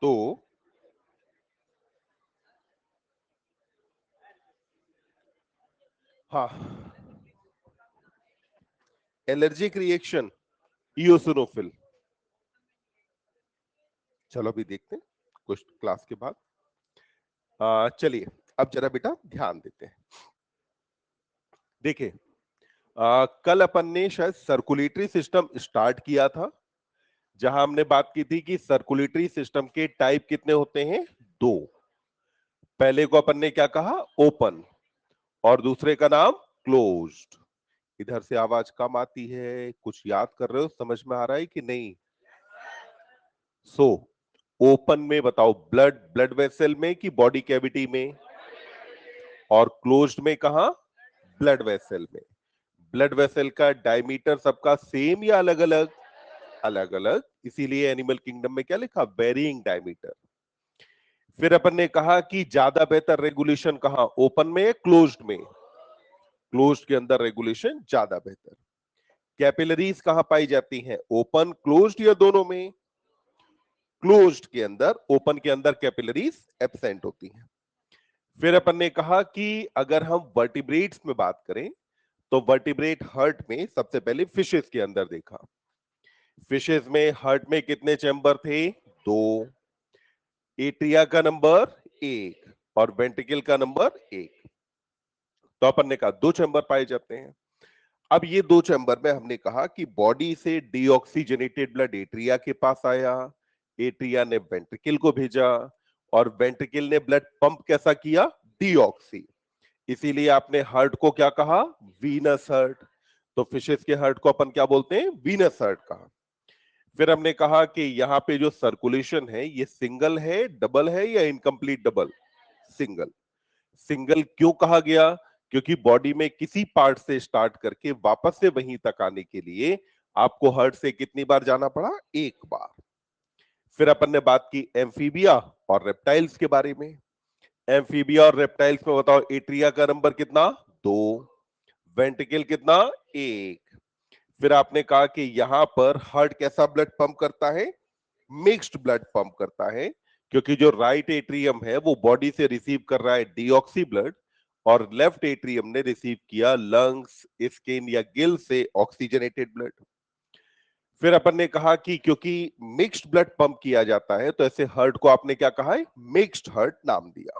तो हाँ, allergic reaction इयोसिनोफिल। चलो अभी देखते हैं कुछ क्लास के बाद। चलिए अब जरा बेटा ध्यान देते हैं। देखिए, कल अपन ने शायद सर्कुलेटरी सिस्टम स्टार्ट किया था, जहां हमने बात की थी कि सर्कुलेटरी सिस्टम के टाइप कितने होते हैं? दो। पहले को अपन ने क्या कहा? ओपन। और दूसरे का नाम क्लोज्ड। इधर से आवाज कम आती है, कुछ याद कर रहे हो? समझ में आ रहा है कि नहीं? ओपन में बताओ, ब्लड ब्लड वेसल में कि बॉडी कैविटी में? और क्लोज्ड में कहा? ब्लड वेसल में। ब्लड वेसल का डायमीटर सबका सेम या अलग अलग? अलग अलग। इसीलिए एनिमल किंगडम में क्या लिखा? Varying diameter. फिर अपन ने कहा कि ज्यादा बेहतर रेगुलेशन कहां? ओपन में या क्लोज्ड में? क्लोज्ड के अंदर रेगुलेशन ज्यादा बेहतर। कैपिलरीज कहां पाई जाती हैं? ओपन, क्लोज्ड या दोनों में? क्लोज्ड के अंदर। ओपन के अंदर कैपिलरीज एब्सेंट होती हैं। फिर अपन ने कहा कि अगर हम वर्टिब्रेट्स में बात करें तो वर्टिब्रेट हार्ट में सबसे पहले फिशेस के अंदर देखा। फिशेस में हार्ट में कितने चैम्बर थे? दो। एट्रिया का नंबर एक और वेंट्रिकल का नंबर एक। तो अपन ने कहा दो चैम्बर पाए जाते हैं। अब ये दो चैम्बर में हमने कहा कि बॉडी से डीऑक्सीजनेटेड ब्लड एट्रिया के पास आया, एट्रिया ने वेंट्रिकल को भेजा और वेंट्रिकल ने ब्लड पंप कैसा किया? डीऑक्सी। इसीलिए आपने हार्ट को क्या कहा? Venous heart. तो फिशेस के हार्ट को अपन क्या बोलते हैं? वीनस हार्ट कहा। फिर हमने कहा कि यहाँ पे जो सर्कुलेशन है ये सिंगल है, डबल है या इनकम्प्लीट डबल? सिंगल। सिंगल क्यों कहा गया? क्योंकि बॉडी में किसी पार्ट से स्टार्ट करके वापस से वहीं तक आने के लिए आपको हार्ट से कितनी बार जाना पड़ा? एक बार। फिर अपन ने बात की एम्फीबिया और रेप्टाइल्स के बारे में। एम्फीबिया और रेप्टाइल्स में बताओ, एट्रिया का नंबर कितना? दो। वेंट्रिकल कितना? एक। फिर आपने कहा कि यहां पर हार्ट कैसा ब्लड पंप करता है? मिक्स्ड ब्लड पंप करता है, क्योंकि जो राइट एट्रियम है वो बॉडी से रिसीव कर रहा है डीऑक्सी ब्लड और लेफ्ट एट्रियम ने रिसीव किया लंग्स, स्किन या गिल से ऑक्सीजनेटेड ब्लड। फिर अपन ने कहा कि क्योंकि मिक्स्ड ब्लड पंप किया जाता है तो ऐसे हार्ट को आपने क्या कहा है? मिक्स्ड हार्ट नाम दिया।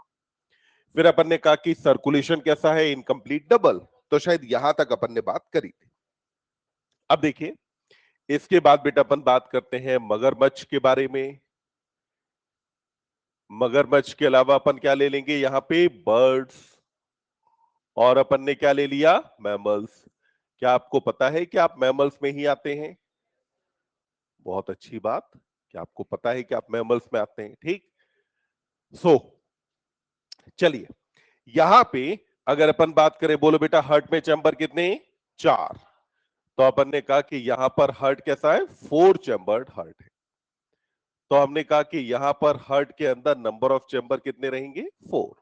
फिर अपन ने कहा कि सर्कुलेशन कैसा है? Incomplete double. तो शायद यहां तक अपन ने बात करी थी। अब देखिए, इसके बाद बेटा अपन बात करते हैं मगरमच्छ के बारे में। मगरमच्छ के अलावा अपन क्या ले लेंगे यहां पे? बर्ड्स। और अपन ने क्या ले लिया? मैमल्स। क्या आपको पता है कि आप मैमल्स में ही आते हैं? बहुत अच्छी बात, क्या आपको पता है कि आप मैमल्स में आते हैं। ठीक। सो चलिए, यहां पे अगर अपन बात करें, बोलो बेटा हार्ट में चैम्बर कितने? चार। तो अपन ने कहा कि यहां पर हार्ट कैसा है? फोर चैम्बर्ड हार्ट है। तो हमने कहा कि यहां पर हार्ट के अंदर नंबर ऑफ चैम्बर कितने रहेंगे? फोर।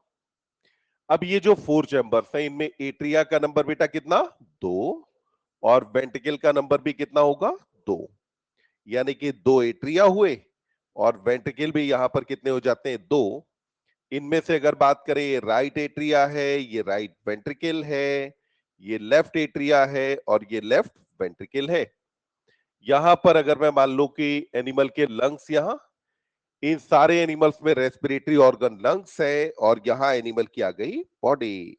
अब ये जो फोर चैम्बर्स हैं इनमें एट्रिया का नंबर बेटा कितना? दो। और वेंट्रिकल का नंबर भी कितना होगा? दो। यानी कि दो एट्रिया हुए और वेंट्रिकल भी यहां पर कितने हो जाते हैं? दो। इनमें से अगर बात करें, ये राइट एट्रिया है, ये राइट वेंट्रिकल है, ये लेफ्ट एट्रिया है और ये लेफ्ट वेंट्रिकल है। यहां पर अगर मैं मान लूं कि एनिमल के लंग्स, यहां इन सारे एनिमल्स में रेस्पिरेटरी ऑर्गन लंग्स है और यहां एनिमल की आ गई बॉडी।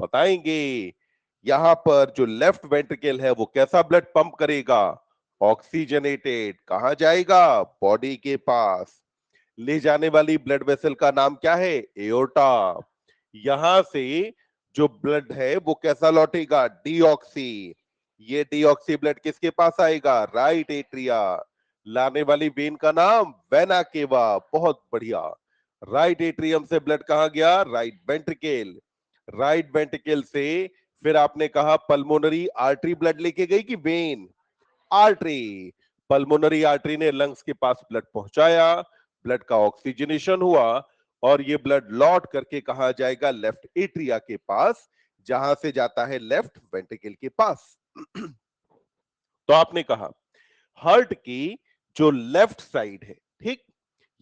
बताएंगे यहां पर जो लेफ्ट वेंट्रिकल है वो कैसा ब्लड पंप करेगा? ऑक्सीजनेटेड। कहां जाएगा? बॉडी के पास। ले जाने वाली ब्लड वेसल का नाम क्या है? एओर्टा। यहां से जो ब्लड है वो कैसा लौटेगा? डीऑक्सी। ये डीऑक्सी ब्लड किसके पास आएगा? Right atria. लाने वाली वेन का नाम? Vena cava. बहुत बढ़िया। राइट एट्रियम से ब्लड कहां गया? Right ventricle. राइट वेंट्रिकल से फिर आपने कहा पल्मोनरी आर्टरी ब्लड लेके गई कि वेन? आर्टरी। पल्मोनरी आर्टरी ने लंग्स के पास ब्लड पहुंचाया, ब्लड का ऑक्सीजनेशन हुआ और ये ब्लड लौट करके कहा जाएगा? लेफ्ट एट्रिया के पास, जहां से जाता है लेफ्ट वेंट्रिकल के पास। तो आपने कहा हार्ट की जो लेफ्ट साइड है, ठीक,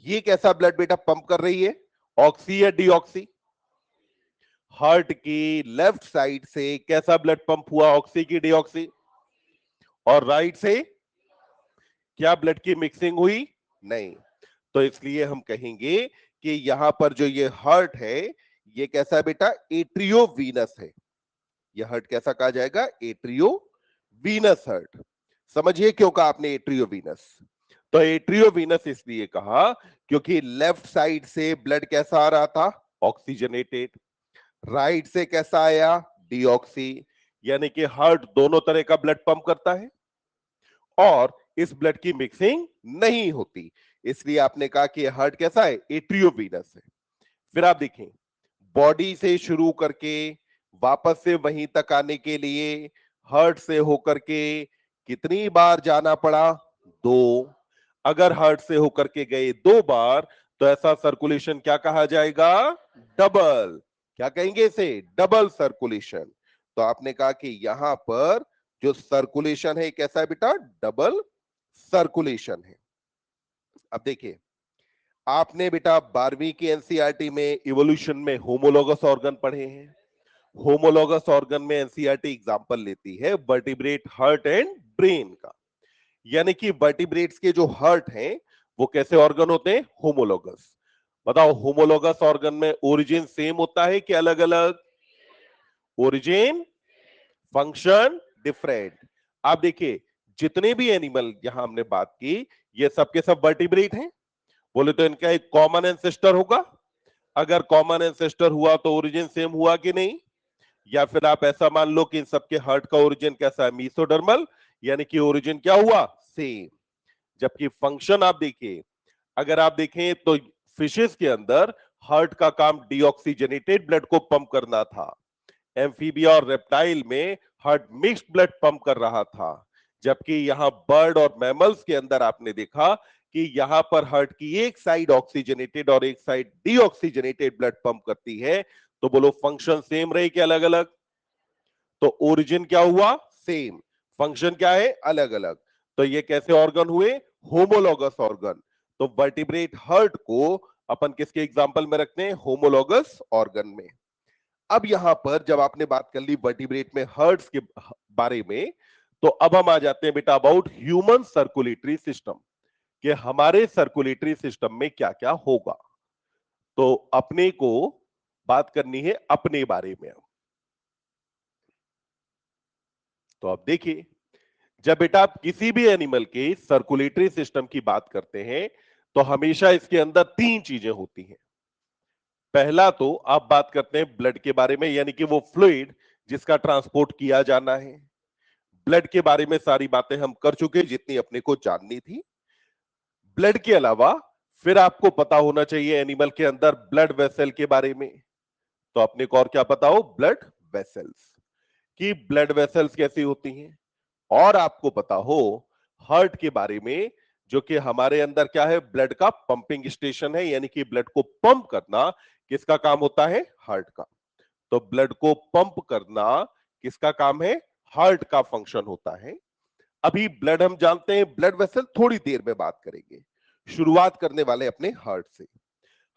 ये कैसा ब्लड बेटा पंप कर रही है, ऑक्सी या डीऑक्सी? हार्ट की लेफ्ट साइड से कैसा ब्लड पंप हुआ, ऑक्सी की डीऑक्सी? और राइट से क्या ब्लड की मिक्सिंग हुई? नहीं। तो इसलिए हम कहेंगे कि यहां पर जो ये हार्ट है ये कैसा है बेटा, एट्रियोवीनस है। ये हार्ट कैसा कहा जाएगा, एट्रियोवीनस हार्ट। समझिए क्यों कहा आपने एट्रियोवीनस। तो एट्रियोवीनस इसलिए कहा क्योंकि लेफ्ट साइड से ब्लड कैसा आ रहा था, ऑक्सीजनेटेड। राइट से कैसा आया, डीऑक्सी। यानी कि हार्ट दोनों तरह का ब्लड पंप करता है और इस ब्लड की मिक्सिंग नहीं होती, इसलिए आपने कहा कि हार्ट कैसा है, एट्रियोवीनस है। फिर आप देखें, बॉडी से शुरू करके वापस से वहीं तक आने के लिए हार्ट से होकर के कितनी बार जाना पड़ा, दो। अगर हार्ट से होकर के गए दो बार तो ऐसा सर्कुलेशन क्या कहा जाएगा, डबल। क्या कहेंगे इसे, डबल सर्कुलेशन। तो आपने कहा कि यहां पर जो सर्कुलेशन है कैसा है बेटा, डबल सर्कुलेशन है। अब देखिए, आपने बेटा 12वीं की एनसीईआरटी में इवोल्यूशन में होमोलोगस ऑर्गन पढ़े हैं। होमोलोगस ऑर्गन में एनसीईआरटी एग्जांपल लेती है वर्टिब्रेट हार्ट एंड ब्रेन का। यानी कि वर्टिब्रेट्स के जो हार्ट हैं वो कैसे ऑर्गन होते हैं, होमोलोगस। बताओ, होमोलोगस ऑर्गन में ओरिजिन सेम होता है कि अलग अलग? Origin, function different. आप देखिए, जितने भी एनिमल यहां हमने बात की ये सब के सब वर्टिब्रेट हैं। बोले तो इनका एक कॉमन एंसेस्टर होगा। अगर कॉमन एंसेस्टर हुआ तो ओरिजिन सेम हुआ कि नहीं? या फिर आप ऐसा मान लो कि इन सबके हार्ट का ओरिजिन कैसा है, मीसोडर्मल, यानी कि ओरिजिन क्या हुआ, सेम। जबकि फंक्शन आप देखिए, अगर आप देखें तो फिशेस के अंदर हार्ट का काम डीऑक्सीजनेटेड ब्लड को पंप करना था। एम्फीबिया और रेप्टाइल में हार्ट मिक्स्ड ब्लड पंप कर रहा था। जबकि यहां बर्ड और मैमल्स के अंदर आपने देखा कि यहां पर हार्ट की एक साइड ऑक्सीजनेटेड और एक साइड डीऑक्सीजनेटेड ब्लड पंप करती है। तो बोलो, फंक्शन सेम रहे कि अलग अलग? तो ओरिजिन क्या हुआ, सेम। फंक्शन क्या है, अलग अलग। तो ये कैसे ऑर्गन हुए, होमोलोगस ऑर्गन। तो वर्टिब्रेट हार्ट को अपन किसके एग्जांपल में रखते हैं, होमोलोगस ऑर्गन में। अब यहां पर जब आपने बात कर ली वर्टिब्रेट में हार्ट्स के बारे में, तो अब हम आ जाते हैं बेटा अबाउट ह्यूमन सर्कुलेटरी सिस्टम, कि हमारे सर्कुलेटरी सिस्टम में क्या क्या होगा। तो अपने को बात करनी है अपने बारे में। तो अब देखिए, जब बेटा आप किसी भी एनिमल के सर्कुलेटरी सिस्टम की बात करते हैं तो हमेशा इसके अंदर तीन चीजें होती हैं। पहला तो आप बात करते हैं ब्लड के बारे में, यानी कि वो फ्लूइड जिसका ट्रांसपोर्ट किया जाना है। ब्लड के बारे में सारी बातें हम कर चुके जितनी अपने को जाननी थी। ब्लड के अलावा फिर आपको पता होना चाहिए एनिमल के अंदर ब्लड वेसल के बारे में। तो अपने को और क्या पता हो, ब्लड वेसल्स, कि ब्लड वेसल्स कैसी होती हैं। और आपको पता हो हार्ट के बारे में, जो कि हमारे अंदर क्या है, ब्लड का पंपिंग स्टेशन है, यानी कि ब्लड को पंप करना किसका काम होता है, हार्ट का। तो ब्लड को पंप करना किसका काम है, हार्ट का फंक्शन होता है। अभी ब्लड हम जानते हैं, ब्लड वेसल थोड़ी देर में बात करेंगे। शुरुआत करने वाले अपने हार्ट से।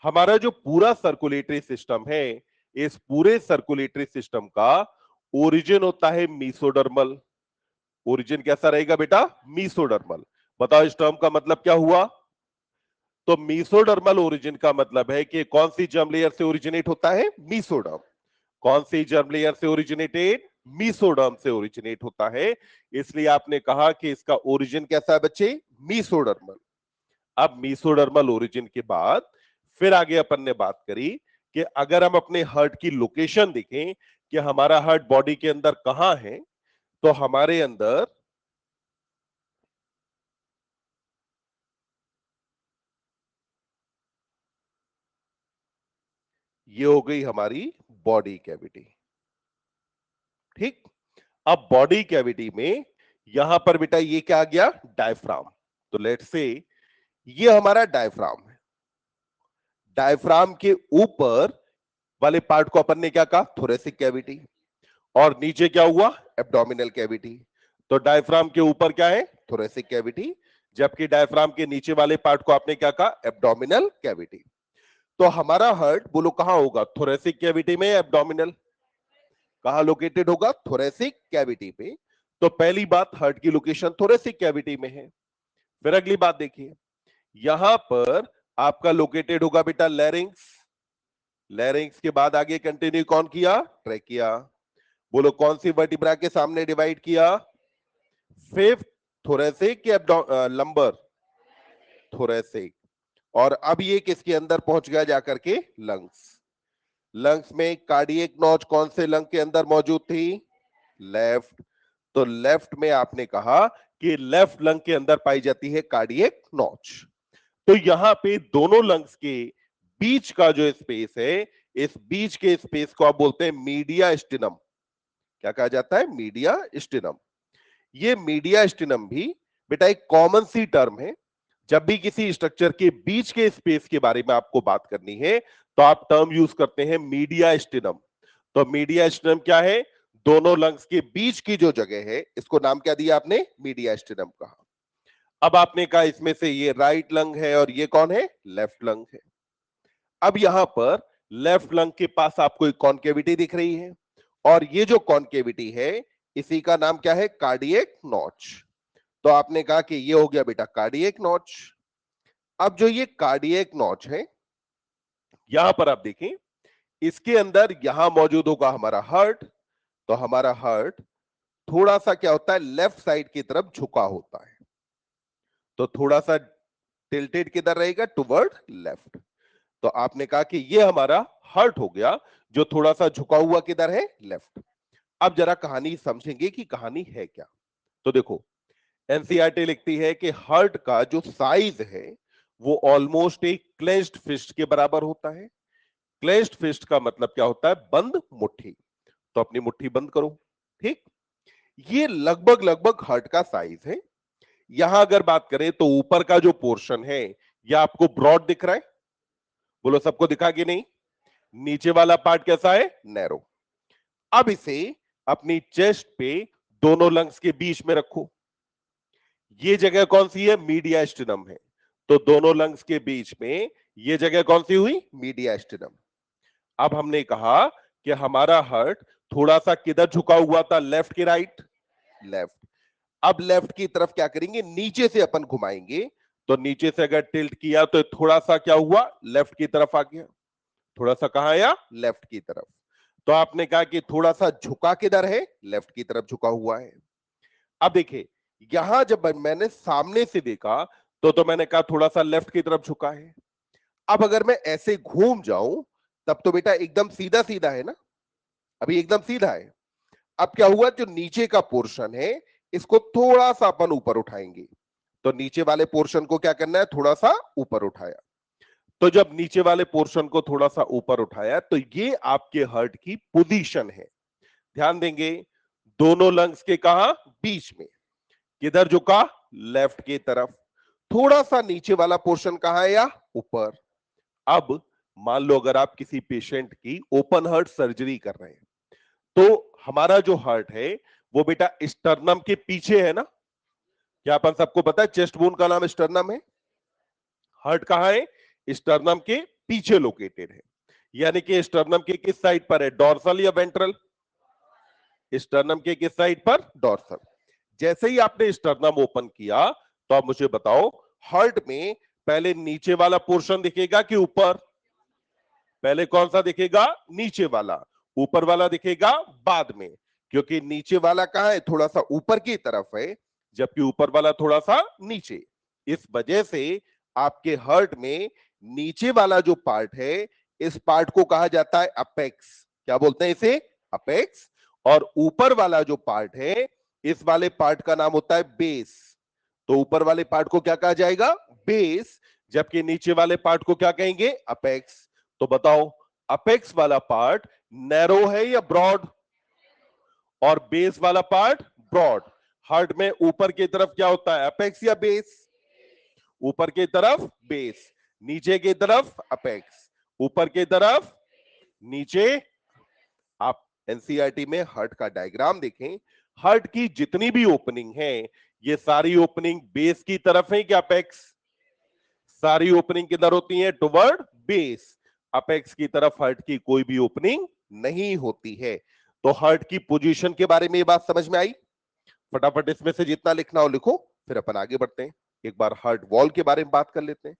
हमारा जो पूरा सर्कुलेटरी सिस्टम है, इस पूरे सर्कुलेटरी सिस्टम का ओरिजिन होता है मीसोडर्मल। ओरिजिन कैसा रहेगा बेटा, मीसोडर्मल। बताओ इस टर्म का मतलब क्या हुआ। तो मीसोडर्मल ओरिजिन का मतलब है कि कौन सी जर्म लेयर से ओरिजिनेट होता है, मीसोडर्म। कौन सी जर्म लेयर से ओरिजिनेटेड, मीसोडर्म से ओरिजिनेट होता है। इसलिए आपने कहा कि इसका ओरिजिन कैसा है बच्चे, मीसोडर्मल। अब मीसोडर्मल ओरिजिन के बाद फिर आगे अपन ने बात करी कि अगर हम अपने हार्ट की लोकेशन देखें कि हमारा हार्ट बॉडी के अंदर कहां है, तो हमारे अंदर ये हो गई हमारी बॉडी कैविटी। ठीक। अब बॉडी कैविटी में यहां पर बेटा ये क्या आ गया, डायफ्राम। तो लेट्स से ये हमारा डायफ्राम है। डायफ्राम के ऊपर वाले पार्ट को अपन ने क्या कहा, थोरेसिक कैविटी। और नीचे क्या हुआ, एब्डोमिनल कैविटी। तो डायफ्राम के ऊपर क्या है, थोरेसिक कैविटी। जबकि डायफ्राम के नीचे वाले पार्ट को आपने क्या कहा, एब्डोमिनल कैविटी। तो हमारा हार्ट बोलो कहां होगा, थोरेसिक कैविटी में, एब्डोमिनल, कहां लोकेटेड होगा, थोरेसिक कैविटी पे। तो पहली बात, हार्ट की लोकेशन थोरेसिक कैविटी में है। फिर अगली बात देखिए, यहां पर आपका लोकेटेड होगा बेटा लैरिंग्स, लैरिंग्स के बाद आगे कंटिन्यू कौन किया, ट्रैकिया। बोलो कौन सी वर्टिब्रा के सामने डिवाइड किया, फिफ्थ थोरेसिक या लंबर, थोरेसिक। और अब ये किसके अंदर पहुंच गया जाकर के, लंग्स। लंग्स में कार्डियक नॉच कौन से लंग के अंदर मौजूद थी, लेफ्ट। तो लेफ्ट में आपने कहा कि लेफ्ट लंग के अंदर पाई जाती है कार्डियक नॉच। तो यहां पे दोनों लंग्स के बीच का जो स्पेस है, इस बीच के स्पेस को आप बोलते हैं मीडिया स्टिनम। क्या कहा जाता है, मीडिया स्टिनम। ये मीडिया स्टिनम भी बेटा एक कॉमन सी टर्म है। जब भी किसी स्ट्रक्चर के बीच के स्पेस के बारे में आपको बात करनी है तो आप टर्म यूज करते हैं मीडिया स्टिनम। तो मीडिया स्टिनम क्या है, दोनों लंग्स के बीच की जो जगह है, इसको नाम क्या दिया आपने, मीडिया स्टिनम कहा। अब आपने कहा इसमें से ये राइट लंग है और ये कौन है, लेफ्ट लंग है। अब यहां पर लेफ्ट लंग के पास आपको एक कॉन्केविटी दिख रही है, और ये जो कॉन्केविटी है इसी का नाम क्या है, कार्डियक नॉच। तो आपने कहा कि ये हो गया बेटा कार्डियक नॉच। अब जो ये कार्डियक नॉच है, यहां पर आप देखें, इसके अंदर यहां मौजूद होगा हमारा हार्ट। तो हमारा हार्ट थोड़ा सा क्या होता है, लेफ्ट साइड की तरफ झुका होता है। तो थोड़ा सा टिल्टेड किधर रहेगा, टुवर्ड लेफ्ट। तो आपने कहा कि ये हमारा हार्ट हो गया जो थोड़ा सा झुका हुआ किधर है, लेफ्ट। अब जरा कहानी समझेंगे कि कहानी है क्या। तो देखो, एनसीईआरटी लिखती है कि हार्ट का जो साइज है वो ऑलमोस्ट एक क्लेंज्ड फिस्ट के बराबर होता है। क्लेंज्ड फिस्ट का मतलब क्या होता है, बंद मुट्ठी। तो अपनी मुट्ठी बंद करो, ठीक। ये लगभग लगभग हार्ट का साइज है। यहां अगर बात करें तो ऊपर का जो पोर्शन है यह आपको ब्रॉड दिख रहा है, बोलो सबको दिखा कि नहीं। नीचे वाला पार्ट कैसा है, नैरो। अब इसे अपनी चेस्ट पे दोनों लंग्स के बीच में रखो। ये जगह कौन सी है, मीडिया स्टिनम है। तो दोनों लंग्स के बीच में ये जगह कौन सी हुई, मीडिया स्टिनम। अब हमने कहा कि हमारा हार्ट थोड़ा सा किधर झुका हुआ था, लेफ्ट की राइट, लेफ्ट। अब लेफ्ट की तरफ क्या करेंगे, नीचे से अपन घुमाएंगे। तो नीचे से अगर टिल्ट किया तो थोड़ा सा क्या हुआ, लेफ्ट की तरफ आ गया। थोड़ा सा कहां आया, लेफ्ट की तरफ। तो आपने कहा कि थोड़ा सा झुका किधर है, लेफ्ट की तरफ झुका हुआ है। अब देखिए, यहां जब मैंने सामने से देखा तो मैंने कहा थोड़ा सा लेफ्ट की तरफ झुका है। अब अगर मैं ऐसे घूम जाऊं तब तो बेटा एकदम सीधा सीधा है ना, अभी एकदम सीधा है। अब क्या हुआ, जो नीचे का पोर्शन है इसको थोड़ा सा अपन ऊपर उठाएंगे। तो नीचे वाले पोर्शन को क्या करना है, थोड़ा सा ऊपर उठाया। तो जब नीचे वाले पोर्शन को थोड़ा सा ऊपर उठाया तो ये आपके हार्ट की पोजीशन है। ध्यान देंगे, दोनों लंग्स के कहा, बीच में। किधर झुका, लेफ्ट की तरफ। थोड़ा सा नीचे वाला पोर्शन कहां है, या ऊपर। अब मान लो अगर आप किसी पेशेंट की ओपन हार्ट सर्जरी कर रहे हैं तो हमारा जो हार्ट है वो बेटा स्टर्नम के पीछे है ना। क्या अपन सबको पता है चेस्ट बोन का नाम स्टर्नम है। हार्ट कहां है, स्टर्नम के पीछे लोकेटेड है। यानी कि स्टर्नम के किस साइड पर है, डॉर्सल या वेंट्रल, स्टर्नम के किस साइड पर, डॉर्सल। जैसे ही आपने स्टर्नम ओपन किया तो आप मुझे बताओ, हार्ट में पहले नीचे वाला पोर्शन दिखेगा कि ऊपर, पहले कौन सा दिखेगा, नीचे वाला। ऊपर वाला दिखेगा बाद में, क्योंकि नीचे वाला कहां है, थोड़ा सा ऊपर की तरफ है, जबकि ऊपर वाला थोड़ा सा नीचे। इस वजह से आपके हार्ट में नीचे वाला जो पार्ट है इस पार्ट को कहा जाता है अपेक्स। क्या बोलते हैं इसे, अपेक्स। और ऊपर वाला जो पार्ट है इस वाले पार्ट का नाम होता है बेस। तो ऊपर वाले पार्ट को क्या कहा जाएगा, बेस। जबकि नीचे वाले पार्ट को क्या कहेंगे, अपेक्स। तो बताओ, अपेक्स वाला पार्ट नैरो है या ब्रॉड, और बेस वाला पार्ट ब्रॉड। हार्ट में ऊपर की तरफ क्या होता है, अपेक्स या बेस, ऊपर की तरफ बेस, नीचे की तरफ अपेक्स, ऊपर की तरफ नीचे। आप एनसीईआरटी में हार्ट का डायग्राम देखें, हार्ट की जितनी भी ओपनिंग है ये सारी ओपनिंग बेस की तरफ है क्या अपेक्स? सारी ओपनिंग किधर होती है? Toward base. अपेक्स की तरफ हार्ट की कोई भी ओपनिंग नहीं होती है। तो हार्ट की पोजीशन के बारे में ये बात समझ में आई? फटाफट इसमें से जितना लिखना हो लिखो, फिर अपन आगे बढ़ते हैं। एक बार हार्ट वॉल के बारे में बात कर लेते हैं।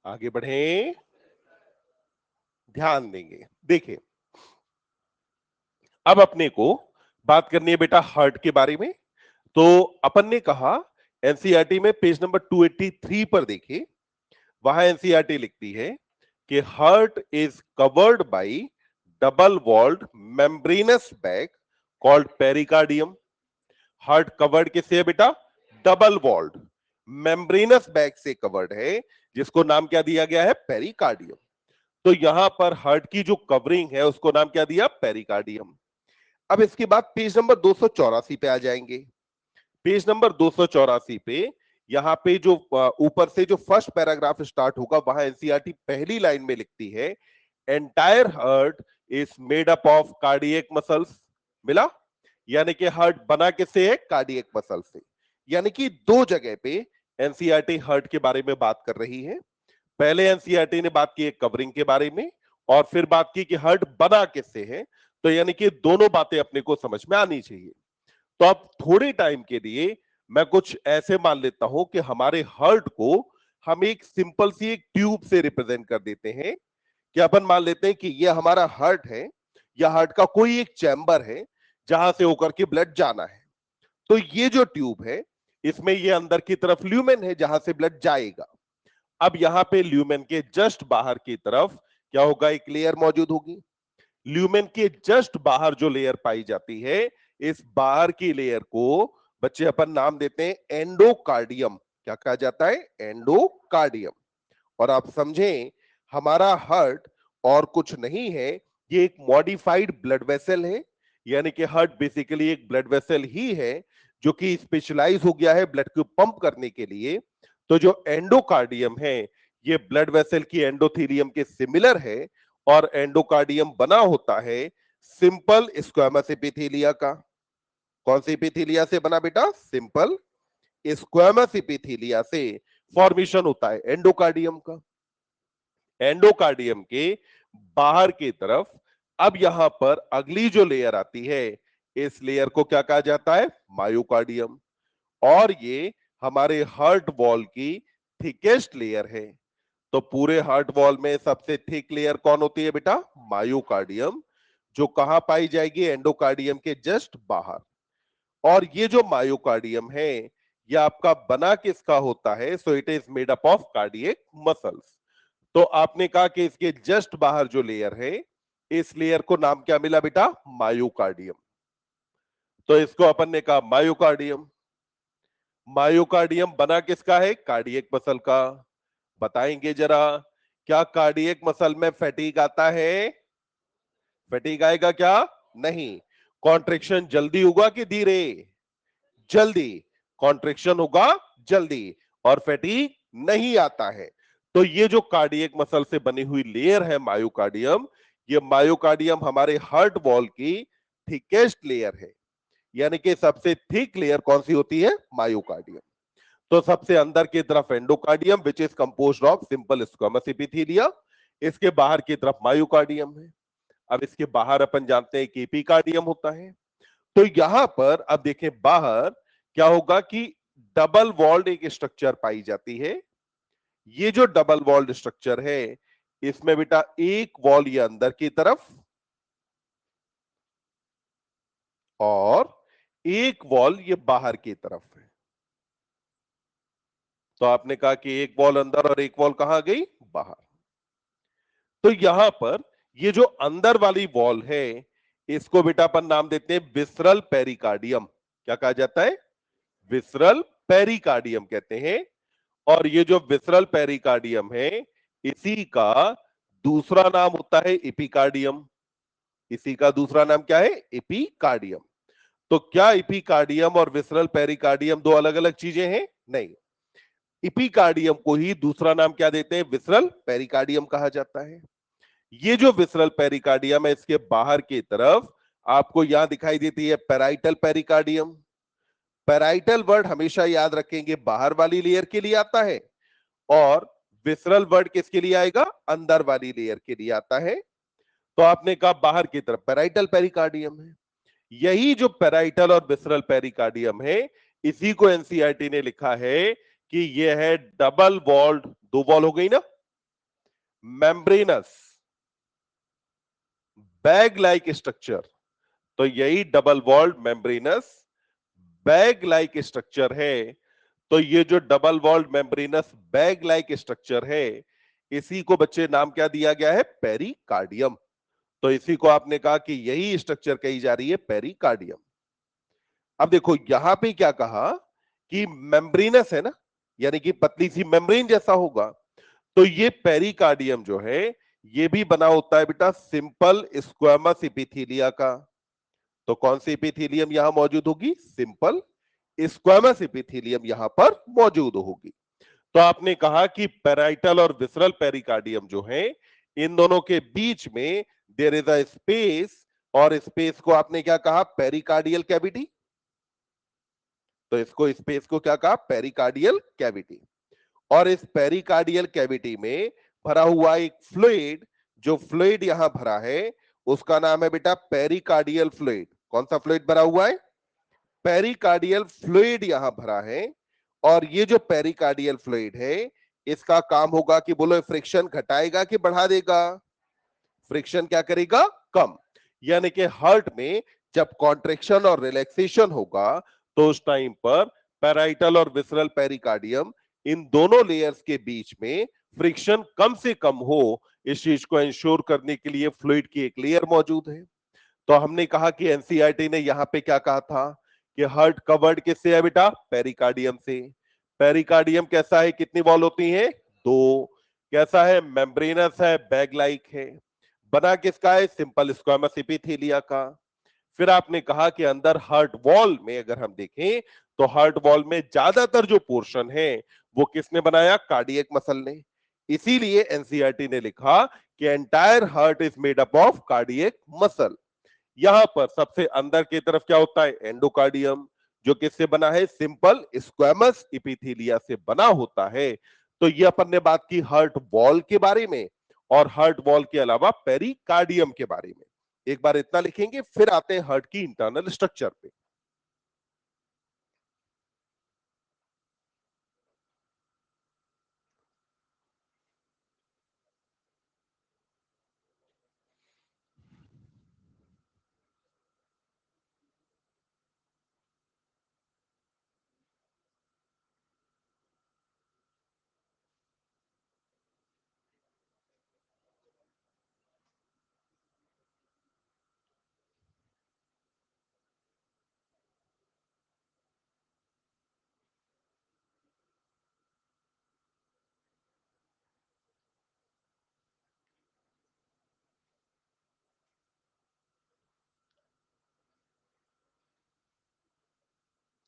आगे बढ़ें, ध्यान देंगे। देखिए, अब अपने को बात करनी है बेटा हार्ट के बारे में। तो अपन ने कहा एनसीईआरटी में पेज नंबर 283 पर देखिए, वहां एनसीईआरटी लिखती है कि heart is covered by double walled membranous bag called pericardium. Heart covered किससे है बेटा? डबल वॉल्ड मेम्ब्रेनस बैग से कवर्ड है, जिसको नाम क्या दिया गया है? पेरिकार्डियम। तो यहां पर हार्ट की जो कवरिंग है उसको नाम क्या दिया? पेरिकार्डियम। अब इसके बाद पेज नंबर 284 पे आ जाएंगे। पेज नंबर 284 पे यहां पे जो ऊपर से जो फर्स्ट पैराग्राफ स्टार्ट होगा, वहां एनसीईआरटी पहली लाइन में लिखती है entire heart is made up of cardiac muscles. मिला? यानी कि हार्ट बना किससे है? कार्डियक मसल से। यानी कि दो जगह पे एनसीईआरटी हार्ट के बारे में बात कर रही है। पहले एनसीईआरटी ने बात की है कवरिंग के बारे में, और फिर बात की कि हार्ट बना किससे है। तो यानी कि दोनों बातें अपने को समझ में आनी चाहिए। तो अब थोड़े टाइम के लिए मैं कुछ ऐसे मान लेता हूं कि हमारे हार्ट को हम एक सिंपल सी एक ट्यूब से रिप्रेजेंट कर देते हैं। कि अपन मान लेते हैं कि ये हमारा हार्ट है, या हार्ट का कोई एक चैम्बर है जहां से होकर के ब्लड जाना है। तो ये जो ट्यूब है, इसमें ये अंदर की तरफ ल्यूमेन है जहां से ब्लड जाएगा। अब यहां पे ल्यूमेन के जस्ट बाहर की तरफ क्या होगा? एक लेयर मौजूद होगी। ल्यूमेन के जस्ट बाहर जो लेयर पाई जाती है, इस बाहर की लेयर को बच्चे अपन नाम देते हैं एंडोकार्डियम। क्या कहा जाता है? एंडोकार्डियम। और आप समझें, हमारा हार्ट और कुछ नहीं है, ये एक मॉडिफाइड ब्लड वेसल है। यानी कि हार्ट बेसिकली एक ब्लड वेसल ही है जो कि स्पेशलाइज हो गया है ब्लड को पंप करने के लिए। तो जो एंडोकार्डियम है, ये ब्लड वेसल की एंडोथीलियम के सिमिलर है, और एंडोकार्डियम बना होता है सिंपल स्क्वेमस एपिथेलिया का। कौन सी एपिथेलिया से बना बेटा? सिंपल स्क्वेमस एपिथेलिया से फॉर्मेशन होता है एंडोकार्डियम का। एंडोकार्डियम के बाहर की तरफ अब यहां पर अगली जो लेयर आती है, इस लेयर को क्या कहा जाता है? मायोकार्डियम। और ये हमारे हार्ट वॉल की थिकेस्ट लेयर है। तो पूरे हार्ट वॉल में सबसे थिक लेयर कौन होती है बेटा? मायोकार्डियम, जो कहां पाई जाएगी? एंडोकार्डियम के जस्ट बाहर। और ये जो मायोकार्डियम है, ये आपका बना किसका होता है? So it is made up of cardiac muscles. तो आपने कहा कि इसके जस्ट बाहर जो लेयर है, इस लेयर को नाम क्या मिला बेटा? मायोकार्डियम। तो इसको अपन ने कहा मायोकार्डियम। मायोकार्डियम बना किसका है? कार्डियक मसल का। बताएंगे जरा, क्या कार्डियक मसल में फैटीग आता है? फैटीग आएगा क्या? नहीं। कॉन्ट्रेक्शन जल्दी होगा कि धीरे? जल्दी। कॉन्ट्रेक्शन होगा जल्दी, और फैटीग नहीं आता है। तो ये जो कार्डियक मसल से बनी हुई लेयर है मायोकार्डियम, ये मायोकार्डियम हमारे हार्ट वॉल की थिकेस्ट लेयर है। यानी कि सबसे थिक लेयर कौन सी होती है? मायोकार्डियम। तो सबसे अंदर की तरफ endocardium which is composed of simple squamous epithelia, इसके बाहर की तरफ मायोकार्डियम है। अब इसके बाहर अपन जानते हैं कि एपिकार्डियम होता है। तो यहां पर अब देखें बाहर क्या होगा कि डबल वॉल्ड एक स्ट्रक्चर पाई जाती है। ये जो डबल वॉल्ड स्ट्रक्चर है, इसमें बेटा एक वॉल ये अंदर की तरफ और एक वॉल ये बाहर की तरफ है। तो आपने कहा कि एक वॉल अंदर और एक वॉल कहां गई? बाहर। तो यहां पर ये जो अंदर वाली वॉल है, इसको बेटा अपन नाम देते हैं विसरल पेरिकार्डियम। क्या कहा जाता है? विसरल पेरिकार्डियम कहते हैं। और ये जो विसरल पेरिकार्डियम है, इसी का दूसरा नाम होता है एपिकार्डियम। इसी का दूसरा नाम क्या है? एपिकार्डियम। तो क्या एपिकार्डियम और विसरल पेरिकार्डियम दो अलग अलग चीजें हैं? नहीं। एपिकार्डियम को ही दूसरा नाम क्या देते हैं? विसरल पेरिकार्डियम कहा जाता है। ये जो विसरल पेरिकार्डियम है, इसके बाहर की तरफ आपको यहां दिखाई देती है पेराइटल पेरिकार्डियम। पेराइटल वर्ड हमेशा याद रखेंगे, बाहर वाली लेयर के लिए आता है, और विसरल वर्ड किसके लिए आएगा? अंदर वाली लेयर के लिए आता है। तो आपने कहा बाहर की तरफ पेराइटल पेरिकार्डियम है। यही जो पेराइटल और विसरल पेरिकार्डियम है, इसी को एनसीईआरटी ने लिखा है कि यह है डबल वॉल्ड, दो वॉल हो गई ना, मेम्ब्रेनस बैग लाइक स्ट्रक्चर। तो यही double walled membranous bag like structure है। तो ये जो double walled membranous bag like structure है, इसी को बच्चे नाम क्या दिया गया है? पेरिकार्डियम। तो इसी को आपने कहा कि यही स्ट्रक्चर कही जा रही है पेरिकार्डियम। अब देखो यहां पे क्या कहा कि मेम्ब्रेनस है ना, यानी कि पतली सी मेम्ब्रेन जैसा होगा। तो ये पेरिकार्डियम जो है, ये भी बना होता है बेटा सिंपल स्क्वामस एपिथेलिया का। तो कौन सी एपिथेलियम यहां मौजूद होगी? सिंपल स्क्वामस एपिथेलियम यहां पर मौजूद होगी। तो आपने कहा कि पेराइटल और विसरल पेरिकार्डियम जो है, इन दोनों के बीच में देयर इज अ स्पेस, और स्पेस को आपने क्या कहा? Pericardial cavity. तो इसको स्पेस को क्या कहा? Pericardial cavity. और इस पेरिकार्डियल कैविटी में भरा हुआ एक फ्लूइड, जो फ्लूइड यहां भरा है, उसका नाम है बेटा पेरिकार्डियल फ्लूइड। कौन सा फ्लूइड भरा हुआ है? पेरिकार्डियल फ्लूइड यहां भरा है। और ये जो पेरिकार्डियल फ्लूइड है, इसका काम होगा कि बोलो फ्रिक्शन घटाएगा कि बढ़ा देगा? फ्रिक्शन क्या करेगा? कम। यानी कि हार्ट में जब कॉन्ट्रेक्शन और रिलैक्सेशन होगा, तो उस टाइम पर पेराइटल और विसरल पेरिकार्डियम, इन दोनों लेयर्स के बीच में फ्रिक्शन कम से कम हो, इस चीज को इंश्योर करने के लिए फ्लूइड की एक लेयर मौजूद है। तो हमने कहा कि एनसीईआरटी ने यहां पे क्या कहा था कि हार्ट कवर्ड किससे है बेटा? पेरिकार्डियम से। पेरिकार्डियम कैसा है? कितनी वॉल होती हैं? दो। कैसा है? मेम्ब्रेनस है, बैग लाइक है। बना किसका है? सिंपल स्क्वामस एपिथेलिया का। फिर आपने कहा कि अंदर हार्ट वॉल में अगर हम देखें, तो हार्ट वॉल में ज्यादातर जो पोर्शन है, वो किसने बनाया? कार्डियक मसल ने। इसीलिए एनसीईआरटी ने लिखा कि entire heart is made up of cardiac muscle. यहां पर सबसे अंदर की तरफ क्या होता है? एंडोकार्डियम, जो किससे बना है? सिंपल स्क्वामस एपिथेलिया से बना होता है। तो ये अपन ने बात की हार्ट वॉल के बारे में, और हार्ट वॉल के अलावा पेरिकार्डियम के बारे में। एक बार इतना लिखेंगे, फिर आते हैं हार्ट की इंटरनल स्ट्रक्चर पे।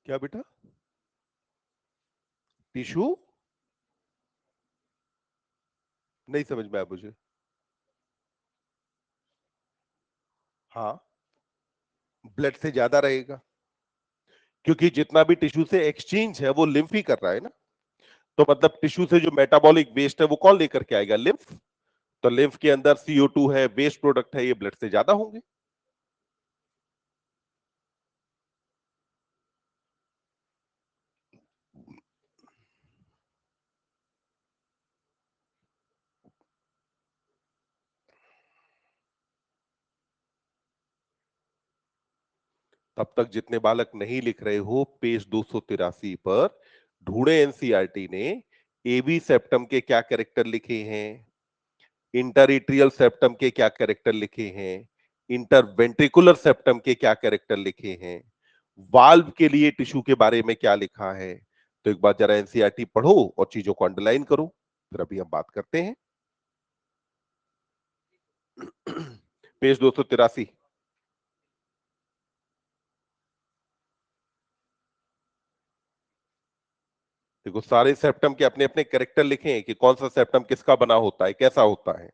क्या बेटा? टिश्यू? नहीं समझ में आया मुझे। हाँ, ब्लड से ज्यादा रहेगा, क्योंकि जितना भी टिश्यू से एक्सचेंज है वो लिम्फ ही कर रहा है ना। तो मतलब टिश्यू से जो मेटाबॉलिक वेस्ट है वो कौन लेकर के आएगा? लिम्फ। तो लिम्फ के अंदर CO2 है, वेस्ट प्रोडक्ट है, ये ब्लड से ज्यादा होंगे। तब तक जितने बालक नहीं लिख रहे हो, पेज 283 पर ढूंढे एनसीईआरटी ने एबी सेप्टम के क्या कैरेक्टर लिखे हैं, इंटरएट्रियल सेप्टम के क्या कैरेक्टर लिखे हैं, इंटरवेंट्रिकुलर सेप्टम के क्या कैरेक्टर लिखे हैं, वाल्व के लिए टिश्यू के बारे में क्या लिखा है। तो एक बार जरा एनसीईआरटी पढ़ो और चीजों को अंडरलाइन करो, फिर अभी हम बात करते हैं। पेज 283। देखो, सारे सेप्टम के अपने अपने कैरेक्टर लिखे हैं कि कौन सा सेप्टम किसका बना होता है, कैसा होता है।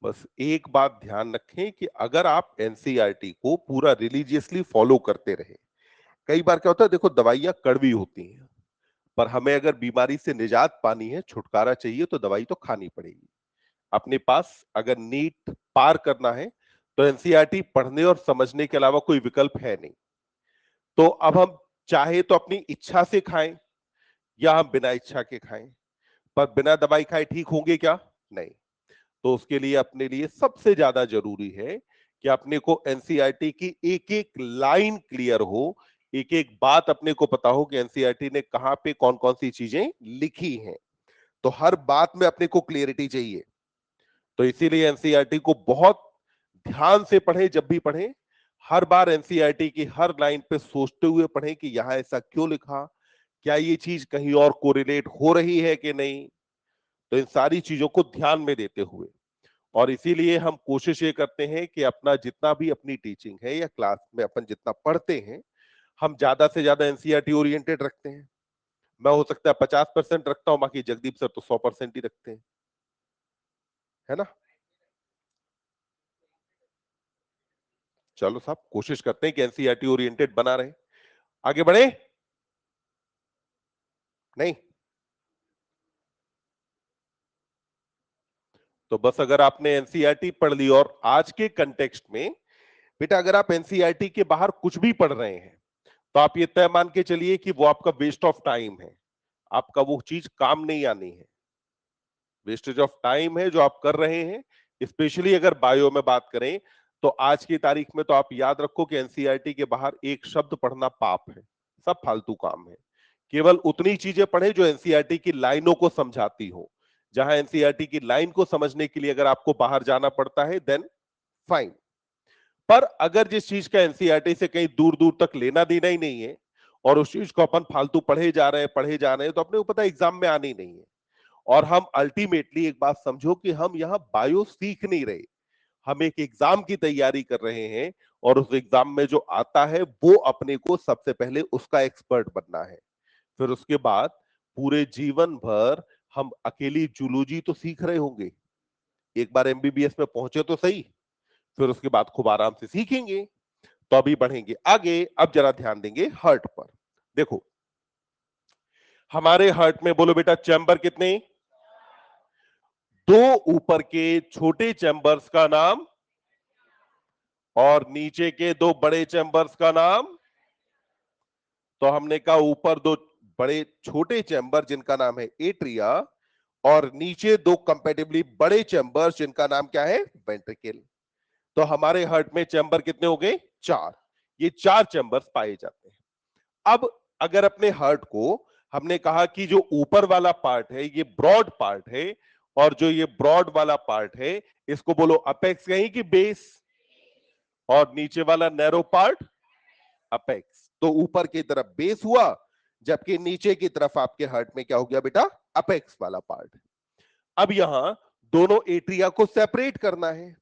बस एक बात ध्यान रखें कि अगर आप एनसीईआरटी को पूरा रिलीजियसली फॉलो करते रहे, कई बार क्या होता है, देखो दवाइयां कड़वी होती हैं, पर हमें अगर बीमारी से निजात पानी है, छुटकारा चाहिए, तो दवाई तो खानी पड़ेगी। अपने पास अगर नीट पार करना है, तो एनसीईआरटी पढ़ने और समझने के अलावा कोई विकल्प है नहीं। तो अब हम चाहे तो अपनी इच्छा से खाएं, या हम बिना इच्छा के खाएं, पर बिना दवाई खाए ठीक होंगे क्या? नहीं। तो उसके लिए अपने लिए सबसे ज्यादा जरूरी है कि अपने को एनसीईआरटी की एक एक लाइन क्लियर हो, एक एक बात अपने को पता हो कि एनसीईआरटी ने कहां पे कौन कौन सी चीजें लिखी हैं। तो हर बात में अपने को क्लियरिटी चाहिए। तो इसीलिए एनसीईआरटी को बहुत ध्यान से पढ़ें, जब भी पढ़ें हर बार एनसीईआरटी की हर लाइन पे सोचते हुए पढ़ें कि यहां ऐसा क्यों लिखा, क्या ये चीज कहीं और कोरिलेट हो रही है कि नहीं। तो इन सारी चीजों को ध्यान में देते हुए, और इसीलिए हम कोशिश ये करते हैं कि अपना जितना भी अपनी टीचिंग है या क्लास में अपन जितना पढ़ते हैं, हम ज्यादा से ज्यादा एनसीईआरटी ओरिएंटेड रखते हैं। मैं हो सकता है 50% रखता हूं, बाकी जगदीप सर तो 100% ही रखते हैं, है ना। चलो साहब, कोशिश करते हैं कि एनसीईआरटी ओरिएंटेड बना रहे। आगे बढ़े? नहीं? तो बस अगर आपने एनसीईआरटी पढ़ ली, और आज के कंटेक्स्ट में बेटा अगर आप एनसीईआरटी के बाहर कुछ भी पढ़ रहे हैं, तो आप ये तय मान के चलिए कि वो आपका वेस्ट ऑफ टाइम है, आपका वो चीज काम नहीं आनी है। वेस्टेज ऑफ टाइम है जो आप कर रहे हैं। स्पेशली अगर बायो में बात करें, तो आज की तारीख में तो आप याद रखो कि एनसीईआरटी के बाहर एक शब्द पढ़ना पाप है, सब फालतू काम है। केवल उतनी चीजें पढ़े जो एनसीईआरटी की लाइनों को समझाती हो। जहां एनसीईआरटी की लाइन को समझने के लिए अगर आपको बाहर जाना पड़ता है, देन फाइन। पर अगर जिस चीज का एनसीईआरटी से कहीं दूर दूर तक लेना देना ही नहीं है, और उस चीज को अपन फालतू पढ़े जा रहे हैं, तो अपने को पता है एग्जाम में आनी नहीं है। और हम अल्टीमेटली एक बात समझो कि हम यहाँ बायो सीख नहीं रहे, हम एक एग्जाम की तैयारी कर रहे हैं। और उस एग्जाम में जो आता है वो अपने को सबसे पहले उसका एक्सपर्ट बनना है। फिर उसके बाद पूरे जीवन भर हम अकेली जूलॉजी तो सीख रहे होंगे, एक बार एमबीबीएस में पहुंचे तो सही, फिर उसके बाद खूब आराम से सीखेंगे, तो अभी बढ़ेंगे आगे। अब जरा ध्यान देंगे हार्ट पर। देखो हमारे हार्ट में, बोलो बेटा, चैम्बर कितने? दो ऊपर के छोटे चैम्बर्स का नाम और नीचे के दो बड़े चैम्बर्स का नाम। तो हमने कहा ऊपर दो बड़े छोटे चैम्बर जिनका नाम है एट्रिया, और नीचे दो कंपैरेटिवली बड़े चैम्बर्स जिनका नाम क्या है? वेंट्रिकल। तो हमारे हार्ट में चैम्बर कितने हो गए? 4। ये 4 चैम्बर्स पाए जाते हैं। अब अगर अपने हार्ट को हमने कहा कि जो ऊपर वाला पार्ट है ये ब्रॉड पार्ट है, और जो ये ब्रॉड वाला पार्ट है इसको बोलो अपेक्स कहीं कि बेस, और नीचे वाला नैरो पार्ट अपेक्स। तो ऊपर की तरफ बेस हुआ, जबकि नीचे की तरफ आपके हार्ट में क्या हो गया बेटा? अपेक्स वाला पार्ट। अब यहां दोनों एट्रिया को सेपरेट करना है,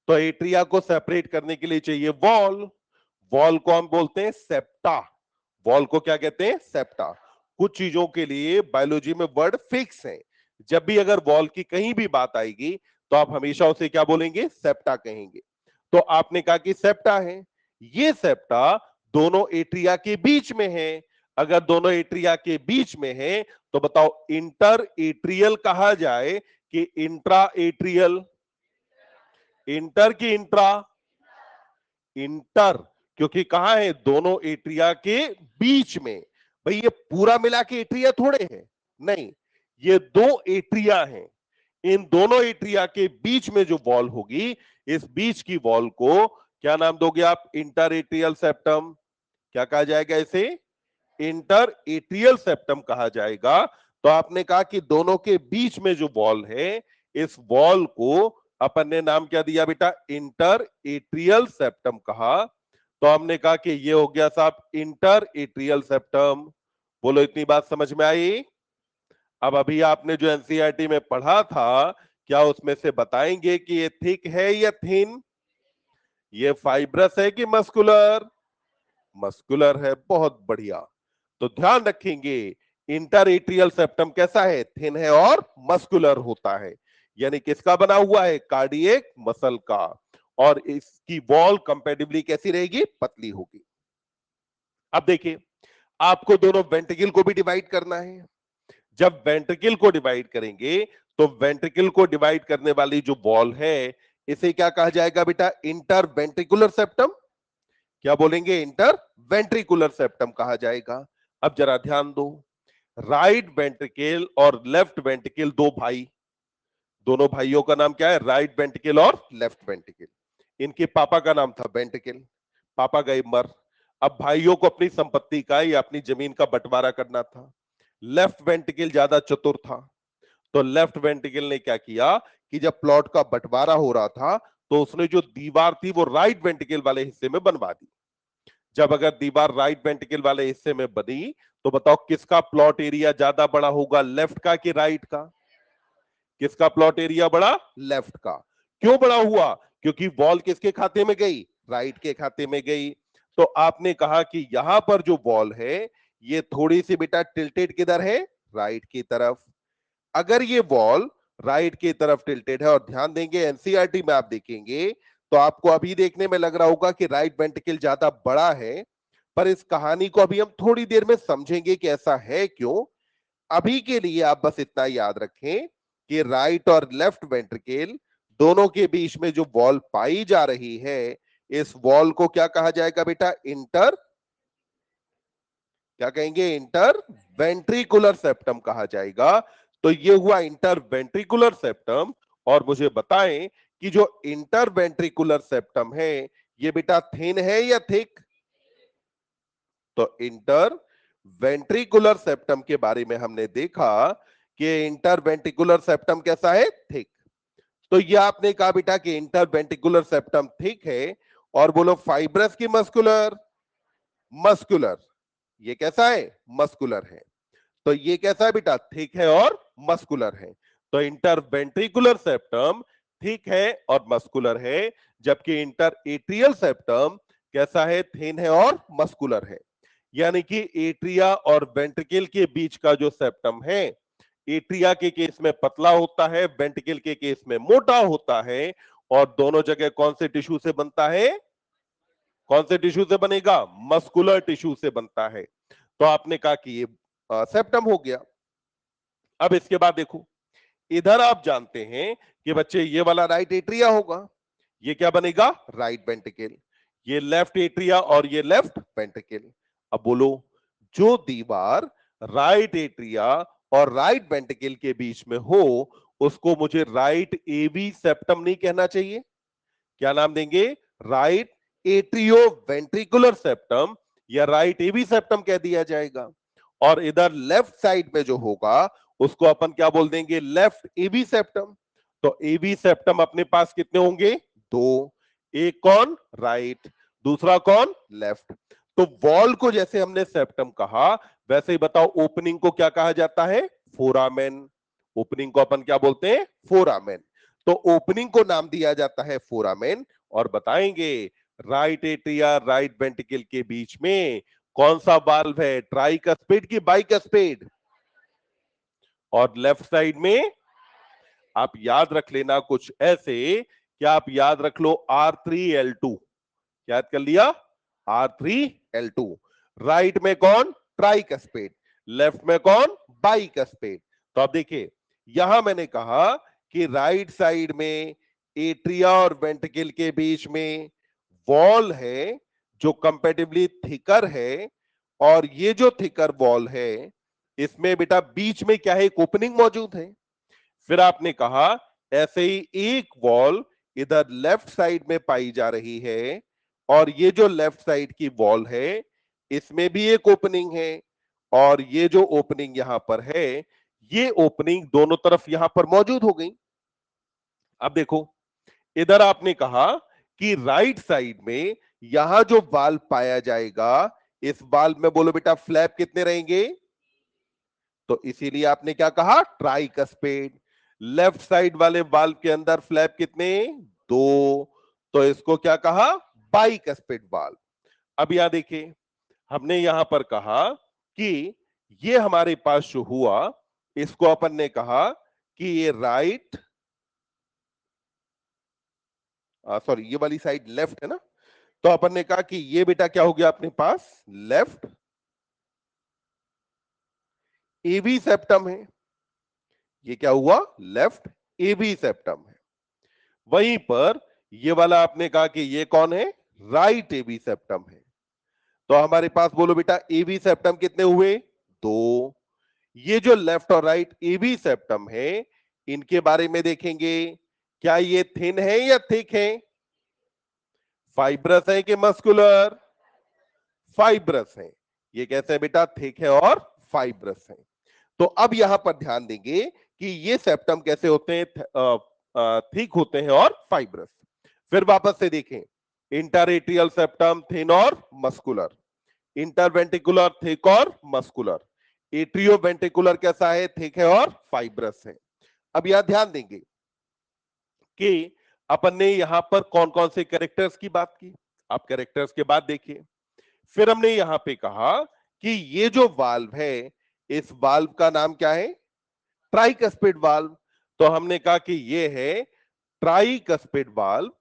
तो एट्रिया को सेपरेट करने के लिए चाहिए वॉल। वॉल को हम बोलते हैं सेप्टा। वॉल को क्या कहते हैं? सेप्टा। कुछ चीजों के लिए बायोलॉजी में वर्ड फिक्स है, जब भी अगर वॉल की कहीं भी बात आएगी तो आप हमेशा उसे क्या बोलेंगे? सेप्टा कहेंगे। तो आपने कहा कि सेप्टा है, ये सेप्टा दोनों एट्रिया के बीच में है। अगर दोनों एट्रिया के बीच में है तो बताओ इंटर एट्रियल कहा जाए कि इंट्रा एट्रियल? इंटर की इंट्रा? इंटर, क्योंकि कहां है? दोनों एट्रिया के बीच में। भाई ये पूरा मिला के एट्रिया थोड़े है, नहीं, ये दो एट्रिया हैं। इन दोनों एट्रिया के बीच में जो वॉल होगी, इस बीच की वॉल को क्या नाम दोगे आप? Inter atrial septum. क्या कहा जाएगा इसे? इंटर एट्रियल सेप्टम कहा जाएगा। तो आपने कहा कि दोनों के बीच में जो वॉल है, इस वॉल को अपन ने नाम क्या दिया बेटा? इंटर एट्रियल सेप्टम कहा। तो हमने कहा कि ये हो गया साहब इंटर एट्रियल सेप्टम। बोलो इतनी बात समझ में आई? अब अभी आपने जो एनसीईआरटी में पढ़ा था, क्या उसमें से बताएंगे कि ये थिक है या थिन? ये फाइब्रस है कि मस्कुलर? मस्कुलर है। बहुत बढ़िया। तो ध्यान रखेंगे, इंटरएट्रियल सेप्टम कैसा है? थिन है और मस्कुलर होता है। यानी किसका बना हुआ है? कार्डियक मसल का। और इसकी वॉल कंपैरेटिवली कैसी रहेगी? पतली होगी। अब देखिए, आपको दोनों वेंट्रिकल को भी डिवाइड करना है। जब वेंट्रिकल को डिवाइड करेंगे तो वेंट्रिकल को डिवाइड करने वाली जो वॉल है, इसे क्या कहा जाएगा बेटा? Inter ventricular septum. क्या बोलेंगे? इंटर वेंट्रिकुलर सेप्टम कहा जाएगा। अब जरा ध्यान दो, राइट वेंट्रिकल और लेफ्ट वेंट्रिकल दो भाई, दोनों भाइयों का नाम क्या है? राइट वेंट्रिकल और लेफ्ट वेंट्रिकल। इनके पापा का नाम था वेंट्रिकल, पापा गए मर। अब भाइयों को अपनी संपत्ति का या अपनी जमीन का बंटवारा करना था। लेफ्ट वेंट्रिकल ज्यादा चतुर था, तो लेफ्ट वेंट्रिकल ने क्या किया कि जब प्लॉट का बंटवारा हो रहा था तो उसने जो दीवार थी वो राइट वेंट्रिकल वाले हिस्से में बनवा दी। जब अगर दीवार राइट वेंट्रिकल वाले हिस्से में बनी तो बताओ किसका प्लॉट एरिया ज्यादा बड़ा होगा? लेफ्ट का कि राइट का? किसका प्लॉट एरिया बड़ा? लेफ्ट का। क्यों बड़ा हुआ? क्योंकि वॉल किसके खाते में गई? राइट के खाते में गई। तो आपने कहा कि यहां पर जो वॉल है ये थोड़ी सी बेटा टिल्टेड किधर है? राइट की तरफ। अगर ये वॉल राइट की तरफ टिल्टेड है, और ध्यान देंगे एनसीईआरटी में आप देखेंगे तो आपको अभी देखने में लग रहा होगा कि राइट वेंट्रिकल ज्यादा बड़ा है, पर इस कहानी को अभी हम थोड़ी देर में समझेंगे कि ऐसा है क्यों। अभी के लिए आप बस इतना याद रखें कि राइट और लेफ्ट वेंट्रिकल दोनों के बीच में जो वॉल पाई जा रही है, इस वॉल को क्या कहा जाएगा बेटा? इंटर, क्या कहेंगे? इंटर वेंट्रिकुलर सेप्टम कहा जाएगा। तो ये हुआ इंटर वेंट्रिकुलर सेप्टम। और मुझे बताएं कि जो इंटर वेंट्रिकुलर सेप्टम है ये बेटा थिन है या थिक? तो इंटर वेंट्रिकुलर सेप्टम के बारे में हमने देखा कि इंटर वेंट्रिकुलर सेप्टम कैसा है? थिक। तो ये आपने कहा बेटा कि इंटर वेंट्रिकुलर सेप्टम थिक है। और बोलो फाइब्रस की मस्कुलर? मस्कुलर। ये कैसा है? मस्कुलर है। तो ये कैसा है बेटा? थिक है और मस्कुलर है। तो इंटर वेंट्रिकुलर सेप्टम थिक है और मस्कुलर है, जबकि इंटर एट्रियल सेप्टम कैसा है? थिन है और मस्कुलर है। यानी कि एट्रिया और वेंट्रिकल के बीच का जो सेप्टम है, एट्रिया के केस में पतला होता है, वेंट्रिकल के केस में मोटा होता है, और दोनों जगह कौन से टिश्यू से बनता है? कौन से टिश्यू से बनेगा? मस्कुलर टिश्यू से बनता है। तो आपने कहा कि ये सेप्टम हो गया। अब इसके बाद देखो, इधर आप जानते हैं कि बच्चे ये वाला राइट एट्रिया होगा, ये क्या बनेगा? Right ventricle. ये लेफ्ट एट्रिया और ये लेफ्ट वेंट्रिकल। अब बोलो, जो दीवार राइट एट्रिया और राइट वेंट्रिकल के बीच में हो उसको मुझे राइट एवी सेप्टम नहीं कहना चाहिए? क्या नाम देंगे? राइट एट्रियो वेंट्रिकुलर सेप्टम या राइट एवी सेप्टम कह दिया जाएगा। और इधर लेफ्ट साइड में जो होगा उसको अपन क्या बोल देंगे? लेफ्ट एवी सेप्टम। तो एवी सेप्टम अपने पास कितने होंगे? दो। एक कौन? राइट, दूसरा कौन? लेफ्ट। तो वॉल को जैसे हमने सेप्टम कहा, वैसे ही बताओ ओपनिंग को क्या कहा जाता है? फोरामेन। ओपनिंग को अपन क्या बोलते हैं? फोरामेन। तो ओपनिंग को नाम दिया जाता है फोरामेन। और बताएंगे राइट एट्रिया राइट वेंट्रिकल के बीच में कौन सा वाल्व है? ट्राइकस्पिड की बाइकस्पिड? और लेफ्ट साइड में आप याद रख लेना कुछ ऐसे, क्या आप याद रख लो R3L2। याद कर लिया? R3L2। राइट में कौन? ट्राइकस्पिड। लेफ्ट में कौन? बाइकस्पिड। तो अब देखिए, यहां मैंने कहा कि राइट साइड में एट्रिया और वेंट्रिकल के बीच में वॉल है जो कंपैरेटिवली थिकर है, और ये जो थिकर वॉल है इसमें बेटा बीच में क्या है? एक ओपनिंग मौजूद है। फिर आपने कहा ऐसे ही एक वॉल इधर लेफ्ट साइड में पाई जा रही है, और ये जो लेफ्ट साइड की वॉल है इसमें भी एक ओपनिंग है, और ये जो ओपनिंग यहां पर है ये ओपनिंग दोनों तरफ यहां पर मौजूद हो गई। अब देखो, इधर आपने कहा कि राइट साइड में यहां जो वाल्व पाया जाएगा, इस वाल्व में बोलो बेटा फ्लैप कितने रहेंगे? तो इसीलिए आपने क्या कहा? ट्राइकस्पिड। लेफ्ट साइड वाले वाल्व के अंदर फ्लैप कितने? दो। तो इसको क्या कहा? Bicuspid valve. अब यहां देखिए, हमने यहां पर कहा कि ये हमारे पास जो हुआ इसको अपन ने कहा कि ये राइट, सॉरी ये वाली साइड लेफ्ट है ना, तो अपन ने कहा कि ये बेटा क्या हो गया अपने पास? लेफ्ट एवी सेप्टम है। ये क्या हुआ? लेफ्ट एवी सेप्टम है। वहीं पर ये वाला आपने कहा कि ये कौन है? राइट एवी सेप्टम है। तो हमारे पास बोलो बेटा एवी सेप्टम कितने हुए? दो। ये जो लेफ्ट और राइट एवी सेप्टम है इनके बारे में देखेंगे, क्या ये थिन है या थिक है? फाइब्रस है कि मस्कुलर? फाइब्रस है। ये कैसे है बेटा? थिक है और फाइब्रस है। तो अब यहां पर ध्यान देंगे कि ये सेप्टम कैसे होते हैं? थिक होते हैं और फाइब्रस। फिर वापस से देखें, इंटरएट्रियल सेप्टम थिन और मस्कुलर, इंटरवेंट्रिकुलर थिक और मस्कुलर, एट्रियो वेंट्रिकुलर कैसा है? थिक है और फाइब्रस है। अब यहां ध्यान देंगे कि अपन ने यहां पर कौन कौन से कैरेक्टर्स की बात की। आप कैरेक्टर्स के बाद देखिए, फिर हमने यहां पे कहा कि ये जो वाल्व है इस वाल्व का नाम क्या है? Tricuspid valve. तो हमने कहा कि ये है ट्राइकस्पिड वाल्व,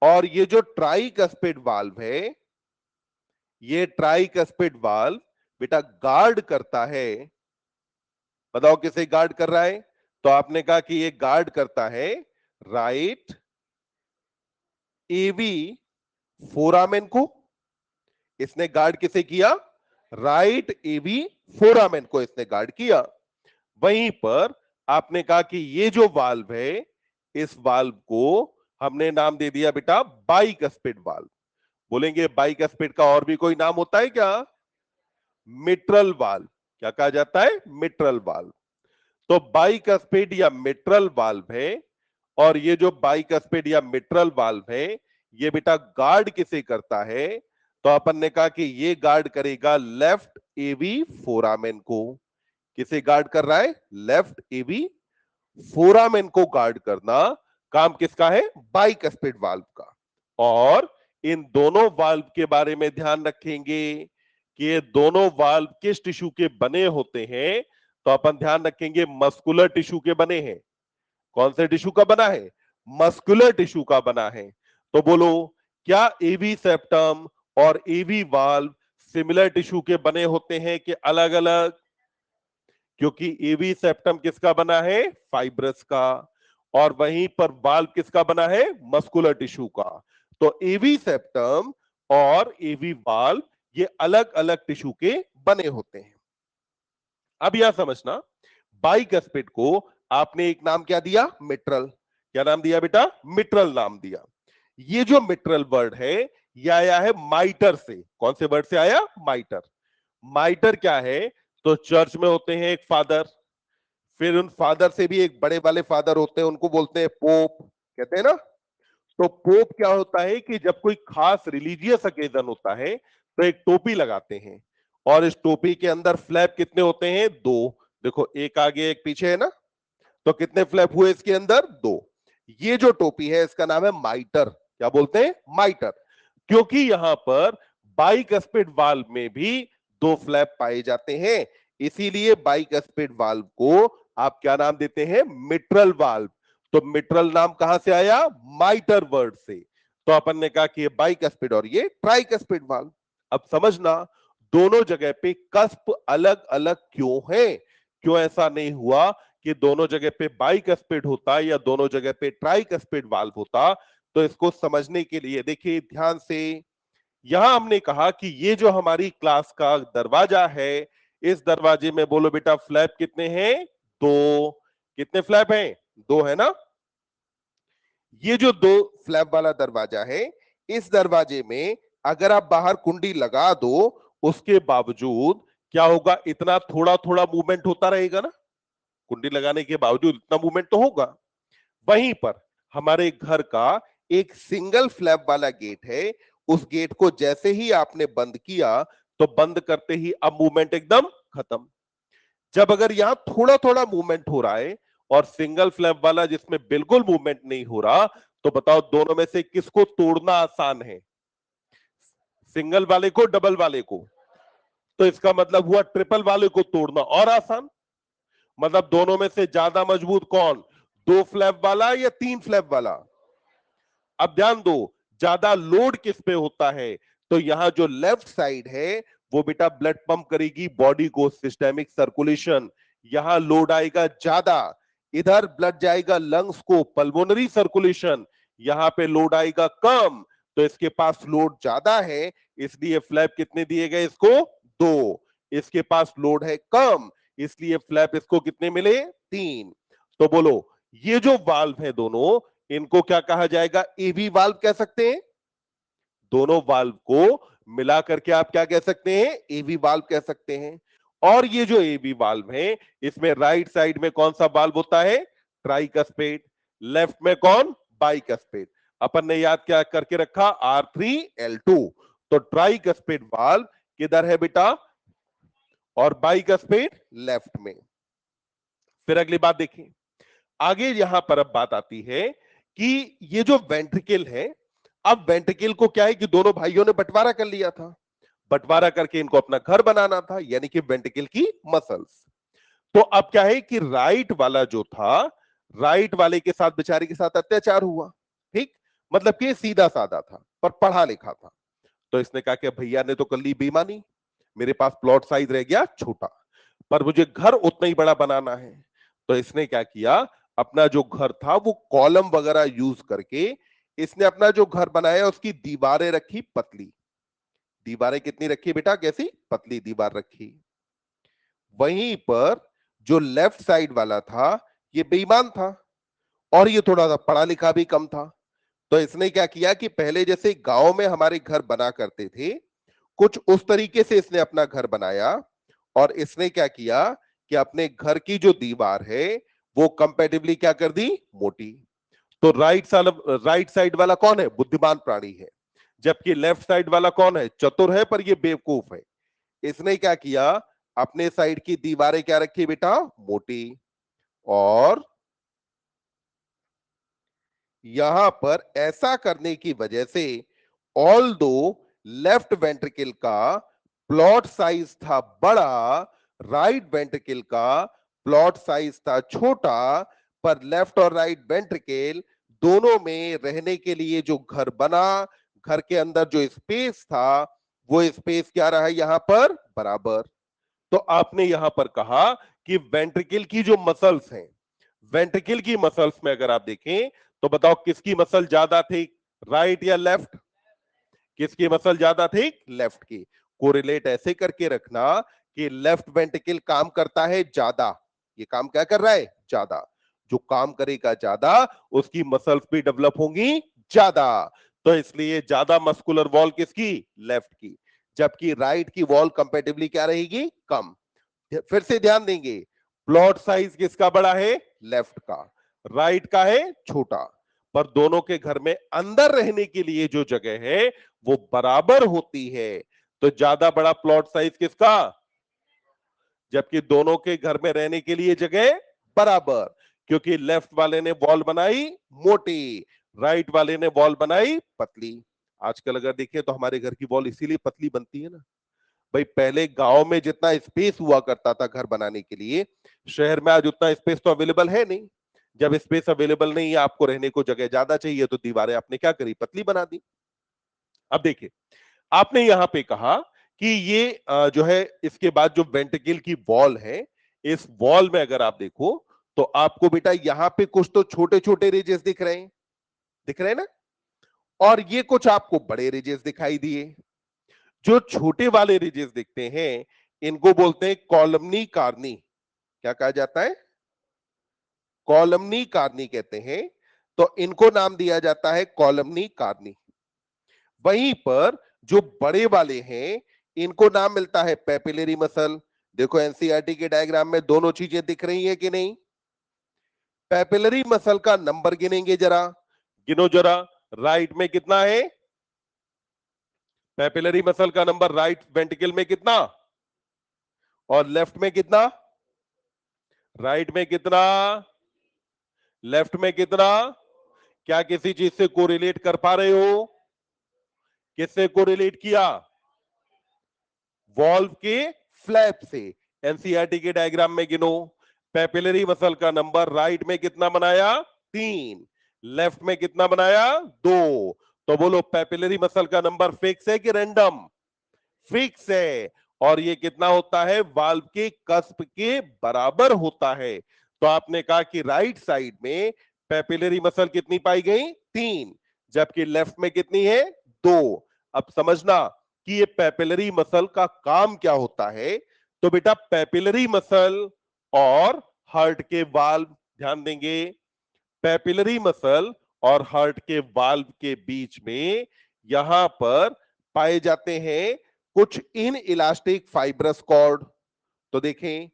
और ये जो ट्राइकस्पिड वाल्व है ये ट्राइकस्पिड वाल्व बेटा गार्ड करता है। बताओ किसे गार्ड कर रहा है? तो आपने कहा कि ये गार्ड करता है राइट एवी फोरामेन को। इसने गार्ड किसे किया? राइट एवी फोरामेन को इसने गार्ड किया। वहीं पर आपने कहा कि ये जो वाल्व है इस वाल्व को हमने नाम दे दिया बेटा बाइकस्पिड वाल्व। बोलेंगे बाइकस्पिड का और भी कोई नाम होता है क्या? Mitral valve. क्या कहा जाता है? Mitral valve. तो बाइकस्पिड या मिट्रल वाल्व है, और ये जो बाइकस्पिड या मिट्रल वाल्व है ये बेटा गार्ड किसे करता है? तो अपन ने कहा कि ये गार्ड करेगा लेफ्ट एवी फोरामेन को। किसे गार्ड कर रहा है? लेफ्ट एवी फोरामेन को गार्ड करना काम किसका है? बाइकस्पिड वाल्व का। और इन दोनों वाल्व के बारे में ध्यान रखेंगे कि ये दोनों वाल्व किस टिश्यू के बने होते हैं। तो अपन ध्यान रखेंगे मस्कुलर टिश्यू के बने हैं। कौन से टिश्यू का बना है? मस्कुलर टिश्यू का बना है। तो बोलो, क्या एवी सेप्टम और एवी वाल्व सिमिलर टिश्यू के बने होते हैं कि अलग अलग? क्योंकि एवी सेप्टम किसका बना है? फाइब्रस का। और वहीं पर वाल्व किसका बना है? मस्कुलर टिश्यू का। तो एवी सेप्टम और एवी वाल्व ये अलग अलग टिश्यू के बने होते हैं। अब यह समझना, बाइकस्पिड को आपने एक नाम क्या दिया? मिट्रल। क्या नाम दिया बेटा? मिट्रल नाम दिया। ये जो मिट्रल वर्ड है यह आया है माइटर से। कौन से वर्ड से आया? माइटर। माइटर क्या है? तो चर्च में होते हैं एक फादर, फिर उन फादर से भी एक बड़े वाले फादर होते हैं, उनको बोलते हैं पोप, कहते हैं ना। तो पोप क्या होता है कि जब कोई खास रिलीजियस अकेजन होता है तो एक टोपी लगाते हैं, और इस टोपी के अंदर फ्लैप कितने होते हैं? दो। देखो, एक आगे एक पीछे है ना, तो कितने फ्लैप हुए इसके अंदर? दो। ये जो टोपी है इसका नाम है माइटर। क्या बोलते हैं? माइटर। क्योंकि यहां पर बाइकस्पिड वाल्व में भी दो फ्लैप पाए जाते हैं, इसीलिए बाइकस्पिड वाल्व को आप क्या नाम देते हैं? Mitral valve. तो मिट्रल नाम कहां से आया? माइटर वर्ड से। तो अपन ने कहा कि ये बाइकस्पिड और ये ट्राइकस्पिड वाल्व। अब समझना, दोनों जगह पे कस्प अलग अलग क्यों है? क्यों ऐसा नहीं हुआ कि दोनों जगह पे बाइकस्पिड होता या दोनों जगह पे ट्राइकस्पिड वाल्व होता? तो इसको समझने के लिए देखिए ध्यान से, यहां हमने कहा कि ये जो हमारी क्लास का दरवाजा है, इस दरवाजे में बोलो बेटा फ्लैप कितने हैं? दो। कितने फ्लैप हैं? दो, है ना। ये जो दो फ्लैप वाला दरवाजा है, इस दरवाजे में अगर आप बाहर कुंडी लगा दो, उसके बावजूद क्या होगा? इतना थोड़ा थोड़ा मूवमेंट होता रहेगा ना। कुंडी लगाने के बावजूद इतना मूवमेंट तो होगा। वहीं पर हमारे घर का एक सिंगल फ्लैप वाला गेट है, उस गेट को जैसे ही आपने बंद किया तो बंद करते ही अब मूवमेंट एकदम खत्म। जब अगर यहां थोड़ा थोड़ा मूवमेंट हो रहा है और सिंगल फ्लैप वाला जिसमें बिल्कुल मूवमेंट नहीं हो रहा, तो बताओ दोनों में से किसको तोड़ना आसान है? सिंगल वाले को, डबल वाले को? तो इसका मतलब हुआ ट्रिपल वाले को तोड़ना और आसान। मतलब दोनों में से ज्यादा मजबूत कौन? दो फ्लैप वाला या तीन फ्लैप वाला? अब ध्यान दो, ज्यादा लोड किस पे होता है? तो यहां जो लेफ्ट साइड है वो बेटा ब्लड पंप करेगी बॉडी को, सिस्टेमिक सर्कुलेशन। यहां लोड आएगा ज्यादा, इधर ब्लड जाएगा लंग्स को, पल्मोनरी सर्कुलेशन। यहां पे लोड आएगा कम, तो इसके पास लोड ज्यादा है, इसलिए फ्लैप कितने दिए गए इसको? दो। इसके पास लोड है कम, इसलिए फ्लैप इसको कितने मिले? तीन। तो बोलो, ये जो वाल्व है दोनों, इनको क्या कहा जाएगा? एवी वाल्व कह सकते हैं। दोनों वाल्व को मिला करके आप क्या कह सकते हैं? एवी वाल्व कह सकते हैं। और ये जो एवी वाल्व है, इसमें राइट साइड में कौन सा वाल्व होता है? ट्राइकस्पेड। लेफ्ट में कौन? बाइकस्पेड। अपन ने याद क्या करके रखा? R3L2। तो ट्राइकस्पेड वाल्व किधर है बेटा? और बाइकस्पेड लेफ्ट में। फिर अगली बात देखिए, आगे यहां पर अब बात आती है कि ये जो वेंट्रिकल है, अब वेंट्रिकल को क्या है कि दोनों भाइयों ने बंटवारा कर लिया था, बंटवारा करके इनको अपना घर बनाना था, यानी कि वेंट्रिकल की मसल्स। तो अब क्या है कि राइट वाला जो था, राइट वाले के साथ, बेचारे के साथ अत्याचार हुआ। ठीक, मतलब कि सीधा साधा था पर पढ़ा लिखा था। तो इसने कहा कि भैया ने तो कर ली बेईमानी, मेरे पास प्लॉट साइज रह गया छोटा, पर मुझे घर उतना ही बड़ा बनाना है। तो इसने क्या किया? अपना जो घर था वो कॉलम वगैरह यूज करके इसने अपना जो घर बनाया, उसकी दीवारें रखी पतली। दीवारें कितनी रखी बेटा? कैसी? पतली दीवार रखी। वहीं पर जो लेफ्ट साइड वाला था, ये बेईमान था और ये थोड़ा सा पढ़ा लिखा भी कम था। तो इसने क्या किया कि पहले जैसे गांव में हमारे घर बना करते थे, कुछ उस तरीके से इसने अपना घर बनाया। और इसने क्या किया कि अपने घर की जो दीवार है वो कंपैरेटिवली क्या कर दी? मोटी। तो राइट साइड वाला कौन है? बुद्धिमान प्राणी है। जबकि लेफ्ट साइड वाला कौन है? चतुर है पर ये बेवकूफ है। इसने क्या किया? अपने साइड की दीवारें क्या रखी बेटा? मोटी। और यहां पर ऐसा करने की वजह से, ऑल दो लेफ्ट वेंट्रिकल का प्लॉट साइज था बड़ा, राइट वेंट्रिकल का प्लॉट साइज था छोटा, पर लेफ्ट और राइट वेंट्रिकल दोनों में रहने के लिए जो घर बना, घर के अंदर जो स्पेस था, वो स्पेस क्या रहा यहां पर बराबर। तो आपने यहां पर कहा कि वेंट्रिकल की जो मसल्स हैं, वेंट्रिकल की मसल्स में अगर आप देखें तो बताओ किसकी मसल ज्यादा थी, राइट या लेफ्ट? किसकी मसल ज्यादा थी? लेफ्ट की। कोरिलेट ऐसे करके रखना कि लेफ्ट वेंट्रिकल काम करता है ज्यादा, ये काम क्या कर रहा है? ज्यादा। जो काम करेगा ज्यादा उसकी मसल्स भी डेवलप होंगी ज्यादा, तो इसलिए ज्यादा मस्कुलर वॉल किसकी? लेफ्ट की। जबकि राइट की वॉल कंपैरेटिवली क्या रहेगी? कम। फिर से ध्यान देंगे, प्लॉट साइज किसका बड़ा है? लेफ्ट का। राइट का है छोटा, पर दोनों के घर में अंदर रहने के लिए जो जगह है वो बराबर होती है। तो ज्यादा बड़ा प्लॉट साइज किसका? जबकि दोनों के घर में रहने के लिए जगह बराबर, क्योंकि लेफ्ट वाले ने वॉल बनाई मोटी, राइट वाले ने वॉल बनाई पतली। आजकल अगर देखिए तो हमारे घर की वॉल इसीलिए पतली बनती है ना भाई, पहले गांव में जितना स्पेस हुआ करता था घर बनाने के लिए, शहर में आज उतना स्पेस तो अवेलेबल है नहीं। जब स्पेस अवेलेबल नहीं है, आपको रहने को जगह ज्यादा चाहिए, तो दीवारें आपने क्या करी? पतली बना दी। अब देखिए, आपने यहां पे कहा कि ये जो है इसके बाद जो वेंट्रिकल की वॉल है, इस वॉल में अगर आप देखो तो आपको बेटा यहां पे कुछ तो छोटे छोटे रिजेस दिख रहे हैं, दिख रहे हैं ना? और ये कुछ आपको बड़े रिजेस दिखाई दिए। जो छोटे वाले रिजेस दिखते हैं इनको बोलते हैं कॉलमनी कार्नी। क्या कहा जाता है? कॉलमनी कार्नी कहते हैं। तो इनको नाम दिया जाता है कॉलमनी कार्नी। वहीं पर जो बड़े वाले हैं इनको नाम मिलता है पेपिलरी मसल। देखो एनसीईआरटी के डायग्राम में दोनों चीजें दिख रही हैं कि नहीं? पेपिलरी मसल का नंबर गिनेंगे जरा, गिनो जरा। राइट में कितना है पेपिलरी मसल का नंबर? राइट वेंट्रिकल में कितना और लेफ्ट में कितना? राइट में कितना, लेफ्ट में कितना? क्या किसी चीज से कोरिलेट कर पा रहे हो? किससे कोरिलेट किया? वॉल्व के फ्लैप से। एनसीईआरटी के डायग्राम में गिनो, पेपिलरी मसल का नंबर राइट में कितना बनाया? 3। लेफ्ट में कितना बनाया? 2। तो बोलो पेपिलरी मसल का नंबर फिक्स है कि रैंडम? फिक्स है। और ये कितना होता है? वाल्व के कस्प के बराबर होता है। तो आपने कहा कि राइट साइड में पेपिलरी मसल कितनी पाई गई? 3, जबकि लेफ्ट में कितनी है? 2। अब समझना कि ये पेपिलरी मसल का काम क्या होता है। तो बेटा पेपिलरी मसल और हार्ट के वाल्व, ध्यान देंगे, पेपिलरी मसल और हार्ट के वाल्व के बीच में यहां पर पाए जाते हैं कुछ इन इलास्टिक फाइब्रस कॉर्ड। तो देखें,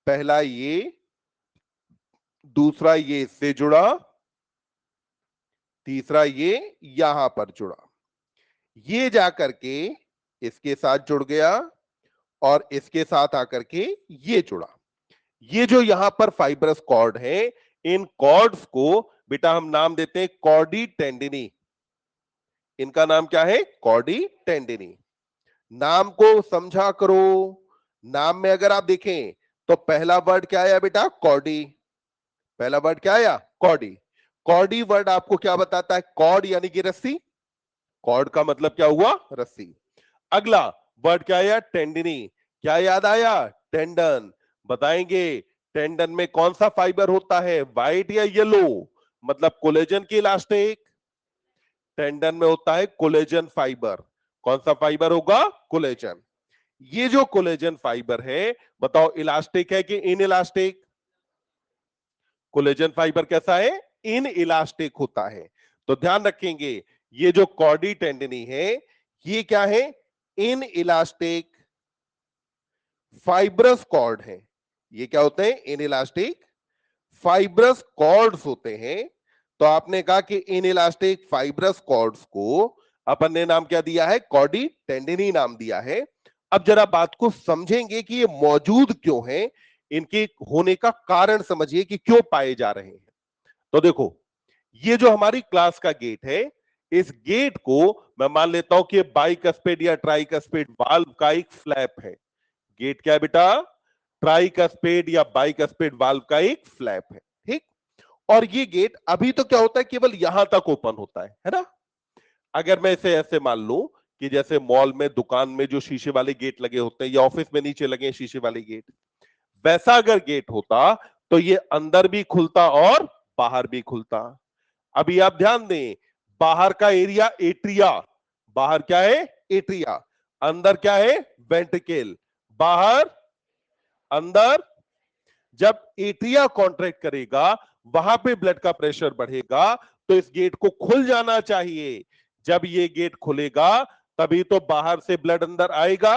पहला ये, दूसरा ये इससे जुड़ा, तीसरा ये यहां पर जुड़ा, ये जाकर के इसके साथ जुड़ गया और इसके साथ आकर के ये जुड़ा। ये जो यहां पर फाइब्रस कॉर्ड है, इन कॉर्ड्स को बेटा हम नाम देते हैं कॉर्डी टेंडिनी। इनका नाम क्या है? कॉर्डी टेंडिनी। नाम को समझा करो। नाम में अगर आप देखें तो पहला वर्ड क्या आया बेटा? कॉर्डी। पहला वर्ड क्या आया? कॉर्डी। कॉर्डी वर्ड आपको क्या बताता है? कॉर्ड यानी कि रस्सी। कॉर्ड का मतलब क्या हुआ? रस्सी। अगला वर्ड क्या आया? टेंडिनी। क्या याद आया? टेंडन। बताएंगे टेंडन में कौन सा फाइबर होता है, व्हाइट या येलो? मतलब कोलेजन की इलास्टिक। टेंडन में होता है कोलेजन फाइबर। कौन सा फाइबर होगा? कोलेजन। ये जो कोलेजन फाइबर है, बताओ इलास्टिक है कि इन इलास्टिक? कोलेजन फाइबर कैसा है? इन इलास्टिक होता है। तो ध्यान रखेंगे, ये जो कॉर्डी टेंडनी है ये क्या है? इन इलास्टिक फाइब्रस कॉर्ड है। ये क्या होते हैं? इन इलास्टिक फाइब्रस कॉर्ड्स होते हैं। तो आपने कहा कि इन इलास्टिक फाइब्रस कॉर्ड्स को अपन ने नाम क्या दिया है? कॉर्डी टेंडिनी नाम दिया है। अब जरा बात को समझेंगे कि ये मौजूद क्यों हैं, इनके होने का कारण समझिए कि क्यों पाए जा रहे हैं। तो देखो, ये जो हमारी क्लास का गेट है, इस गेट को मैं मान लेता हूं कि बाइकस्पेड या ट्राइकस्पेड वाल्व का एक फ्लैप है। गेट क्या है बेटा? ट्राइकस्पेड या बाइकस्पेड वाल्व का एक फ्लैप है, ठीक। और ये गेट अभी तो क्या होता है, केवल यहां तक ओपन होता है ना। अगर मैं इसे ऐसे मान लूं कि जैसे मॉल में, दुकान में जो शीशे वाले गेट लगे होते हैं या ऑफिस में नीचे लगे हैं शीशे वाले गेट, वैसा अगर गेट होता तो ये अंदर भी खुलता और बाहर भी खुलता। अभी आप ध्यान दें, बाहर का एरिया एट्रिया, बाहर क्या है, एट्रिया, अंदर क्या है, वेंट्रिकल, बाहर अंदर। जब एट्रिया कॉन्ट्रैक्ट करेगा, वहां पे ब्लड का प्रेशर बढ़ेगा, तो इस गेट को खुल जाना चाहिए। जब ये गेट खुलेगा तभी तो बाहर से ब्लड अंदर आएगा,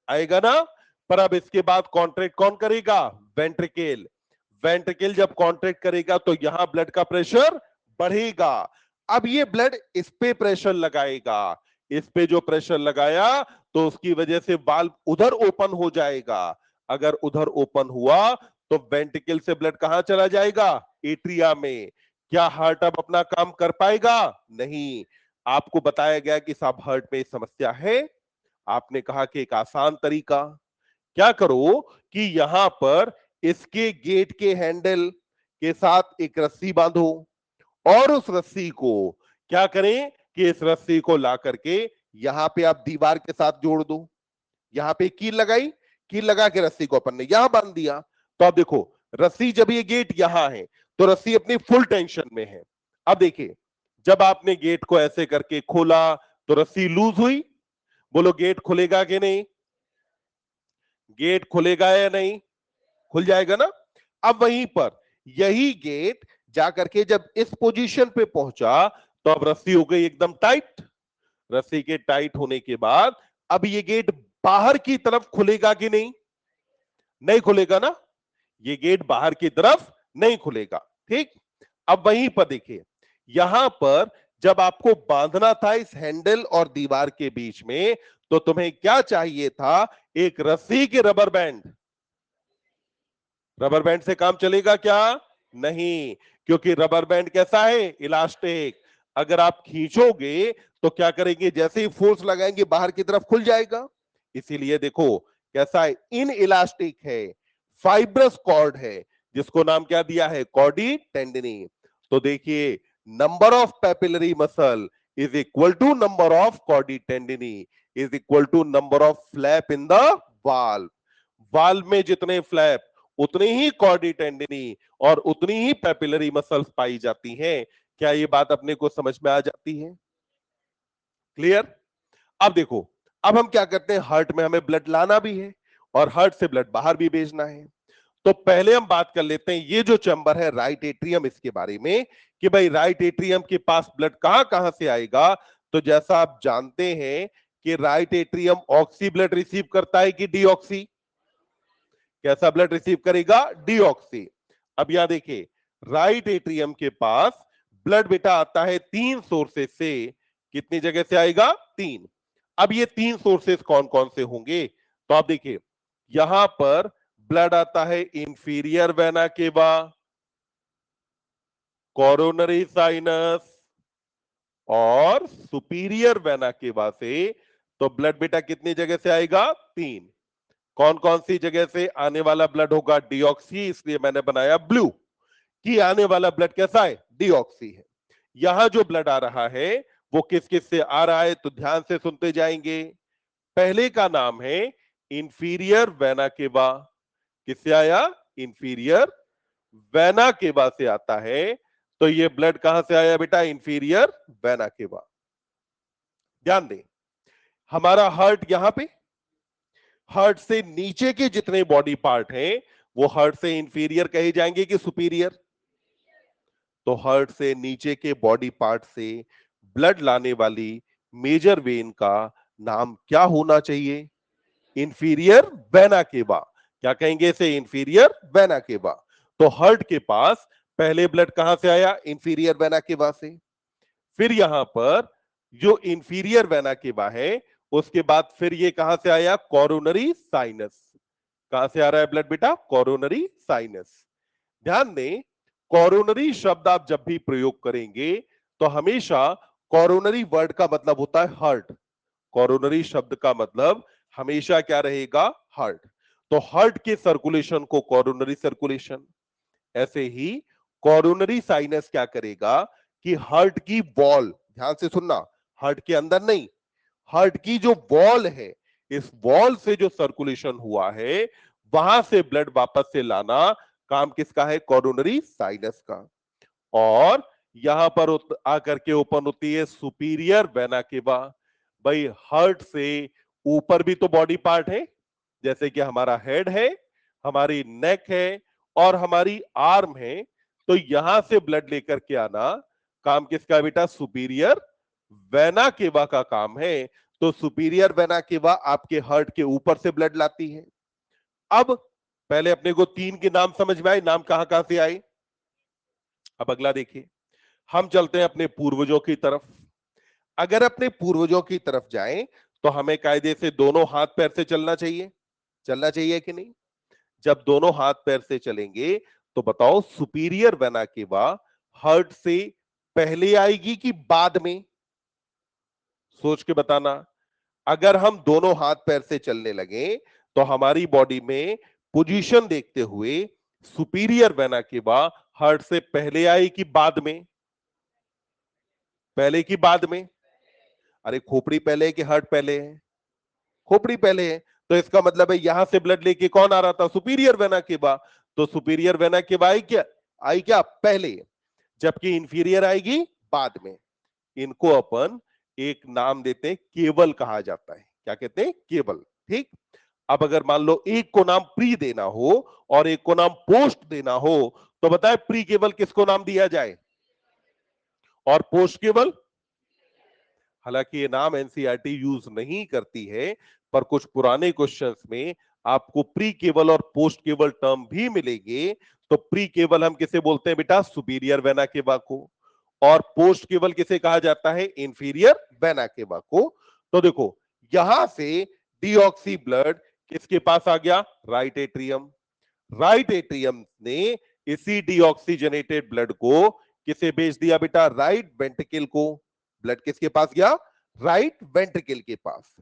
आएगा ना। पर अब इसके बाद कॉन्ट्रैक्ट कौन करेगा, वेंट्रिकल। वेंट्रिकल जब कॉन्ट्रैक्ट करेगा तो यहां ब्लड का प्रेशर बढ़ेगा। अब ये ब्लड इस पे प्रेशर लगाएगा, इस पे जो प्रेशर लगाया तो उसकी वजह से वाल्व उधर ओपन हो जाएगा। अगर उधर ओपन हुआ तो वेंट्रिकल से ब्लड कहां चला जाएगा, एट्रिया में। क्या हार्ट अब अपना काम कर पाएगा, नहीं। आपको बताया गया कि साहब हार्ट में समस्या है। आपने कहा कि एक आसान तरीका, क्या करो कि यहां पर इसके गेट के हैंडल के साथ एक रस्सी बांधो, और उस रस्सी को क्या करें कि इस रस्सी को ला करके यहां पे आप दीवार के साथ जोड़ दो। यहां पे कील लगाई, कील लगा के रस्सी को अपन ने यहां बांध दिया। तो अब देखो, रस्सी, जब ये गेट यहां है तो रस्सी अपनी फुल टेंशन में है। अब देखिए, जब आपने गेट को ऐसे करके खोला तो रस्सी लूज हुई। बोलो गेट खुलेगा कि नहीं, गेट खुलेगा या नहीं, खुल जाएगा ना। अब वहीं पर यही गेट जाकर के जब इस पोजीशन पे पहुंचा तो अब रस्सी हो गई एकदम टाइट। रस्सी के टाइट होने के बाद अब ये गेट बाहर की तरफ खुलेगा कि नहीं, नहीं खुलेगा ना। ये गेट बाहर की तरफ नहीं खुलेगा, ठीक। अब वहीं पर देखिए, यहां पर जब आपको बांधना था इस हैंडल और दीवार के बीच में, तो तुम्हें क्या चाहिए था, एक रस्सी के रबर बैंड। रबर बैंड से काम चलेगा क्या, नहीं, क्योंकि रबर बैंड कैसा है, इलास्टिक। अगर आप खींचोगे तो क्या करेंगे, जैसे ही फोर्स लगाएंगे बाहर की तरफ खुल जाएगा। इसीलिए देखो कैसा है, इन इलास्टिक है, फाइब्रस कॉर्ड है, जिसको नाम क्या दिया है, कॉर्डी टेंडिनी। तो देखिए, number of papillary muscle is equal to number of chordae tendineae is equal to number of flap in the valve. Valve में जितने फ्लैप, उतनी ही कॉर्डी टेंडिनी और उतनी ही पैपिलरी मसल्स पाई जाती हैं। क्या ये बात अपने को समझ में आ जाती है, क्लियर। अब देखो, अब हम क्या करते हैं, हार्ट में हमें ब्लड लाना भी है और हार्ट से ब्लड बाहर भी भेजना है। तो पहले हम बात कर लेते हैं ये जो चैम्बर है राइट एट्रियम, इसके बारे में कि भाई राइट एट्रियम के पास ब्लड कहां कहां से आएगा। तो जैसा आप जानते हैं कि right atrium oxy blood receive करता है कि डीऑक्सी, कैसा ब्लड रिसीव करेगा, डीऑक्सी। अब यहां देखिए, राइट एट्रियम के पास ब्लड बेटा आता है तीन सोर्सेस से। कितनी जगह से आएगा, तीन। अब ये तीन सोर्सेस कौन कौन से होंगे, तो आप देखिए, यहां पर ब्लड आता है inferior vena cava, coronary sinus और सुपीरियर वेना केवा से। तो ब्लड बेटा कितनी जगह से आएगा, तीन। कौन कौन सी जगह से आने वाला ब्लड होगा, डीऑक्सी, इसलिए मैंने बनाया ब्लू कि आने वाला ब्लड कैसा है, डीऑक्सी है। यहां जो ब्लड आ रहा है वो किस किस से आ रहा है, तो ध्यान से सुनते जाएंगे। पहले का नाम है इंफीरियर वेना केवा, किससे आया, इंफीरियर वेना केवा से आता है। तो ये ब्लड कहां से आया बेटा, इंफीरियर वेना केवा। ध्यान दें, हमारा हार्ट यहां पे, हार्ट से नीचे के जितने बॉडी पार्ट हैं वो हार्ट से इंफीरियर कहे जाएंगे कि सुपीरियर। तो हार्ट से नीचे के बॉडी पार्ट से ब्लड लाने वाली मेजर वेन का नाम क्या होना चाहिए, इंफीरियर वेना केवा। क्या कहेंगे इसे, इंफीरियर वेना केवा। तो हार्ट के पास पहले ब्लड कहां से आया, इंफीरियर वेना केवा से। फिर यहां पर जो इंफीरियर वेना केवा है उसके बाद फिर ये कहां से आया, कोरोनरी साइनस। कहां से आ रहा है ब्लड बेटा, कोरोनरी साइनस। ध्यान दें, कोरोनरी शब्द आप जब भी प्रयोग करेंगे तो हमेशा कोरोनरी वर्ड का मतलब होता है हार्ट। कोरोनरी शब्द का मतलब हमेशा क्या रहेगा, हार्ट। तो हार्ट के सर्कुलेशन को कोरोनरी सर्कुलेशन, ऐसे ही कोरोनरी साइनस क्या करेगा कि हार्ट की वॉल, ध्यान से सुनना, हार्ट के अंदर नहीं, हार्ट की जो वॉल है, इस वॉल से जो सर्कुलेशन हुआ है वहां से ब्लड वापस से लाना काम किसका है? कोरोनरी साइनस का। और यहां पर आकर के ओपन होती है सुपीरियर वेना केवा। भाई हार्ट से ऊपर भी तो बॉडी पार्ट है, जैसे कि हमारा हेड है, हमारी नेक है और हमारी आर्म है। तो यहां से ब्लड लेकर के आना काम किसका है बेटा? सुपीरियर वेना केवा का काम है। तो सुपीरियर वेना केवा आपके हार्ट के ऊपर से ब्लड लाती है। अब पहले अपने को तीन के नाम समझ में आए, नाम कहां कहां से आए। अब अगला देखिए, हम चलते हैं अपने पूर्वजों की तरफ। अगर अपने पूर्वजों की तरफ जाएं तो हमें कायदे से दोनों हाथ पैर से चलना चाहिए, चलना चाहिए कि नहीं? जब दोनों हाथ पैर से चलेंगे तो बताओ सुपीरियर वेना केवा हार्ट से पहले आएगी कि बाद में? सोच के बताना। अगर हम दोनों हाथ पैर से चलने लगे तो हमारी बॉडी में पोजीशन देखते हुए सुपीरियर वेना केवा हार्ट से पहले आई कि बाद में? पहले की बाद में? अरे खोपड़ी पहले है कि हार्ट पहले है? खोपड़ी पहले है। तो इसका मतलब है यहां से ब्लड लेके कौन आ रहा था? Superior vena cava. तो सुपीरियर वेना केवा आई क्या? आई क्या? पहले। जबकि इंफीरियर आएगी बाद में। इनको अपन एक नाम देते हैं, केवल कहा जाता है। क्या कहते हैं? केवल। ठीक। अब अगर मान लो एक को नाम प्री देना हो और एक को नाम पोस्ट देना हो, तो बताए प्री केवल किसको नाम दिया जाए और पोस्ट केवल? हालांकि ये नाम एनसीईआरटी यूज नहीं करती है, पर कुछ पुराने क्वेश्चंस में आपको प्री केवल और पोस्ट केवल टर्म भी मिलेंगे। तो प्री केवल हम किसे बोलते हैं बेटा? सुपीरियर वेना केवा को। और पोस्ट केवल किसे कहा जाता है? इंफीरियर वेना केवा को। तो देखो यहां से डीऑक्सी ब्लड किसके पास आ गया? Right atrium. राइट एट्रियम ने इसी डीऑक्सीजनेटेड ब्लड को किसे भेज दिया बेटा? राइट वेंट्रिकल को। ब्लड किसके पास गया? राइट वेंट्रिकल के पास।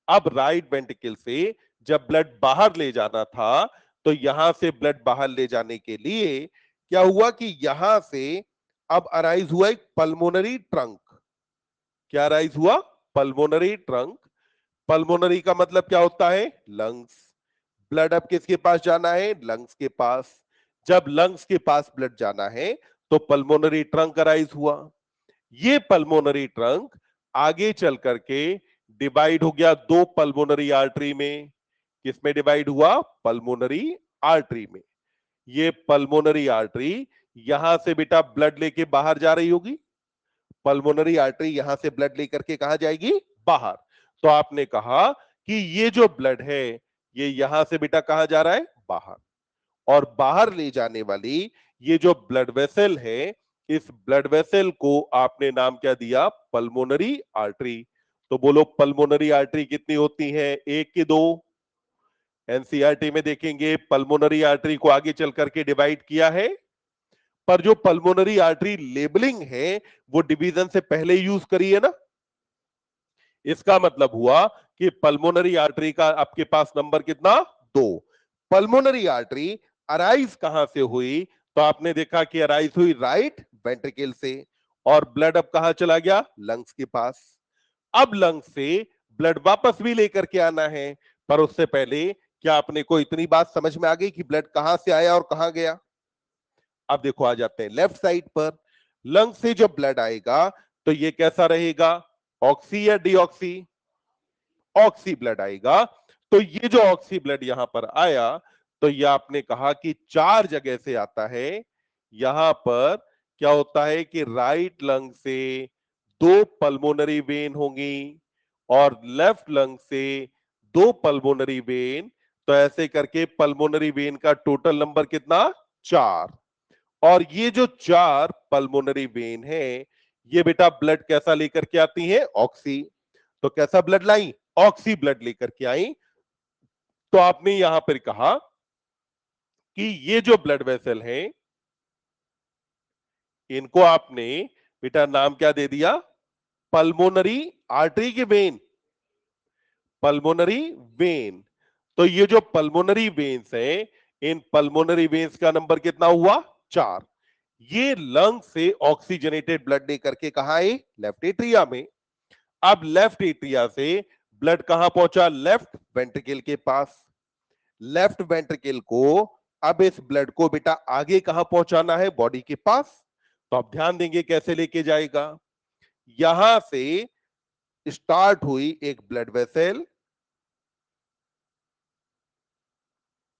अब राइट वेंट्रिकल से जब ब्लड बाहर ले जाना था, तो यहां से ब्लड बाहर ले जाने के लिए क्या हुआ कि यहां से अब अराइज हुआ एक पल्मोनरी ट्रंक। क्या अराइज हुआ? Pulmonary trunk. पल्मोनरी का मतलब क्या होता है? लंग्स। ब्लड अब किसके पास जाना है? लंग्स के पास। जब लंग्स के पास ब्लड जाना है तो पल्मोनरी ट्रंक अराइज हुआ। ये पल्मोनरी ट्रंक आगे चल करके डिवाइड हो गया दो पल्मोनरी आर्टरी में। किसमें डिवाइड हुआ? पल्मोनरी आर्टरी में। ये पल्मोनरी आर्टरी यहां से बेटा ब्लड लेके बाहर जा रही होगी। पल्मोनरी आर्टरी यहां से ब्लड लेकर के कहा जाएगी? बाहर। तो आपने कहा कि ये जो ब्लड है ये यहां से बेटा कहां जा रहा है? बाहर। और बाहर ले जाने वाली ये जो ब्लड वेसल है, इस ब्लड वेसल को आपने नाम क्या दिया? Pulmonary artery. तो बोलो पल्मोनरी आर्टरी कितनी होती है? एक की दो? एनसीईआरटी में देखेंगे पल्मोनरी आर्टरी को आगे चल करके डिवाइड किया है, पर जो पल्मोनरी आर्टरी लेबलिंग है वो डिवीजन से पहले यूज करी है ना। इसका मतलब हुआ कि पल्मोनरी आर्टरी का आपके पास नंबर कितना? दो। पल्मोनरी आर्टरी अराइज कहां से हुई? तो आपने देखा कि अराइज हुई राइट वेंट्रिकल से। और ब्लड अब कहां चला गया? लंग्स के पास। अब लंग्स से ब्लड वापस भी लेकर के आना है, पर उससे पहले क्या आपने को इतनी बात समझ में आ गई कि ब्लड कहां से आया और कहां गया? अब देखो आ जाते हैं लेफ्ट साइड पर। लंग से जब ब्लड आएगा तो ये कैसा रहेगा? ऑक्सी या डीऑक्सी? ऑक्सी ब्लड आएगा। तो ये जो ऑक्सी ब्लड यहां पर आया, तो ये आपने कहा कि चार जगह से आता है। यहां पर क्या होता है कि राइट लंग से दो पल्मोनरी वेन होंगी और लेफ्ट लंग से दो पल्मोनरी वेन। तो ऐसे करके पल्मोनरी वेन का टोटल नंबर कितना? चार। और ये जो चार पल्मोनरी वेन है, ये बेटा ब्लड कैसा लेकर के आती है? ऑक्सी। तो कैसा ब्लड लाई? ऑक्सी ब्लड लेकर के आई। तो आपने यहां पर कहा कि ये जो ब्लड वेसल है, इनको आपने बेटा नाम क्या दे दिया? पल्मोनरी आर्टरी के वेन। Pulmonary vein. तो ये जो पल्मोनरी वेन्स हैं, इन पल्मोनरी वेन्स का नंबर कितना हुआ? 4। ये लंग से ऑक्सीजनेटेड ब्लड लेकर के कहा है? लेफ्ट एट्रिया में। अब लेफ्ट एट्रिया से ब्लड कहां पहुंचा? लेफ्ट वेंट्रिकल के पास। लेफ्ट वेंट्रिकल को अब इस ब्लड को बेटा आगे कहां पहुंचाना है? बॉडी के पास। तो आप ध्यान देंगे कैसे लेके जाएगा। यहां से स्टार्ट हुई एक ब्लड वेसल,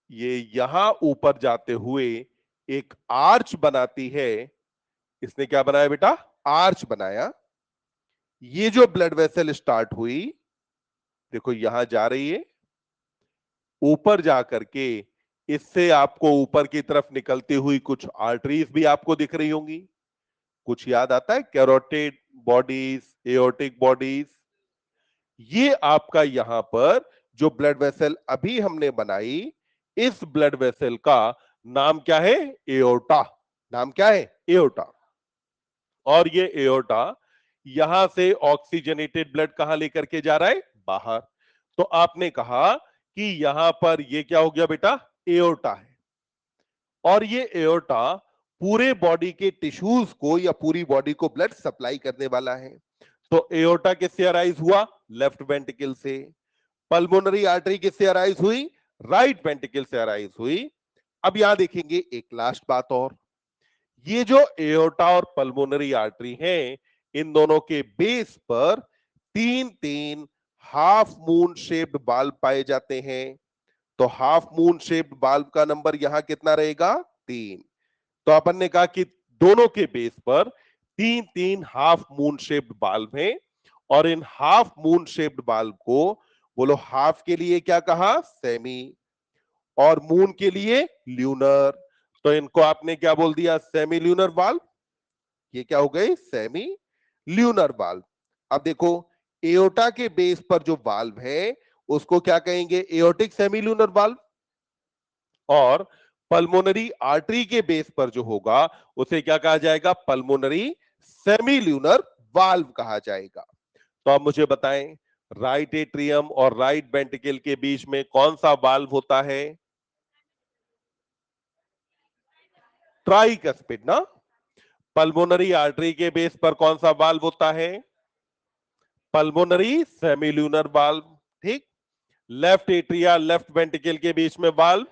ये यहां ऊपर जाते हुए एक आर्च बनाती है। इसने क्या बनाया बेटा? आर्च बनाया। ये जो ब्लड वेसल स्टार्ट हुई, देखो यहां जा रही है, ऊपर जाकर के इससे आपको ऊपर की तरफ निकलती हुई कुछ आर्टरीज भी आपको दिख रही होंगी। कुछ याद आता है? Carotid bodies, aortic bodies. ये आपका यहां पर जो ब्लड वेसल अभी हमने बनाई, इस ब्लड वेसल का नाम क्या है? एओर्टा। नाम क्या है? एओर्टा। और ये एओर्टा यहां से ऑक्सीजनेटेड ब्लड कहां लेकर के जा रहा है? बाहर। तो आपने कहा कि यहां पर ये क्या हो गया बेटा? एओर्टा है। और ये एओर्टा पूरे बॉडी के टिश्यूज को या पूरी बॉडी को ब्लड सप्लाई करने वाला है। तो एओर्टा किससे अराइज हुआ? लेफ्ट वेंट्रिकल से। पल्मोनरी आर्टरी किससे अराइज हुई? राइट वेंट्रिकल से अराइज हुई। अब यहां देखेंगे एक लास्ट बात और, ये जो एओर्टा और पल्मोनरी आर्टरी हैं, इन दोनों के बेस पर तीन तीन हाफ मून शेप्ड बाल्ब पाए जाते हैं। तो हाफ मून शेप्ड बाल्ब का नंबर यहां कितना रहेगा? 3। तो अपन ने कहा कि दोनों के बेस पर तीन तीन हाफ मून शेप्ड बाल्ब हैं, और इन हाफ मून शेप्ड बाल्ब को बोलो, हाफ के लिए क्या कहा? सेमी, और मून के लिए ल्यूनर। तो इनको आपने क्या बोल दिया? Semi lunar bulb. ये क्या हो गए? Semi lunar valve. अब देखो, एओर्टा के बेस पर जो वाल्व है उसको क्या कहेंगे? Aortic semi lunar valve. और पल्मोनरी आर्टरी के बेस पर जो होगा उसे क्या कहा जाएगा? पल्मोनरी सेमी ल्यूनर वाल्व कहा जाएगा। तो आप मुझे बताएं, राइट एट्रियम और राइट वेंट्रिकल के बीच में कौन सा वाल्व होता है? ट्राइकस्पिड ना। पल्मोनरी आर्टरी के बेस पर कौन सा वाल्व होता है? Pulmonary semilunar valve. ठीक। लेफ्ट एट्रिया लेफ्ट वेंट्रिकल के बीच में वाल्व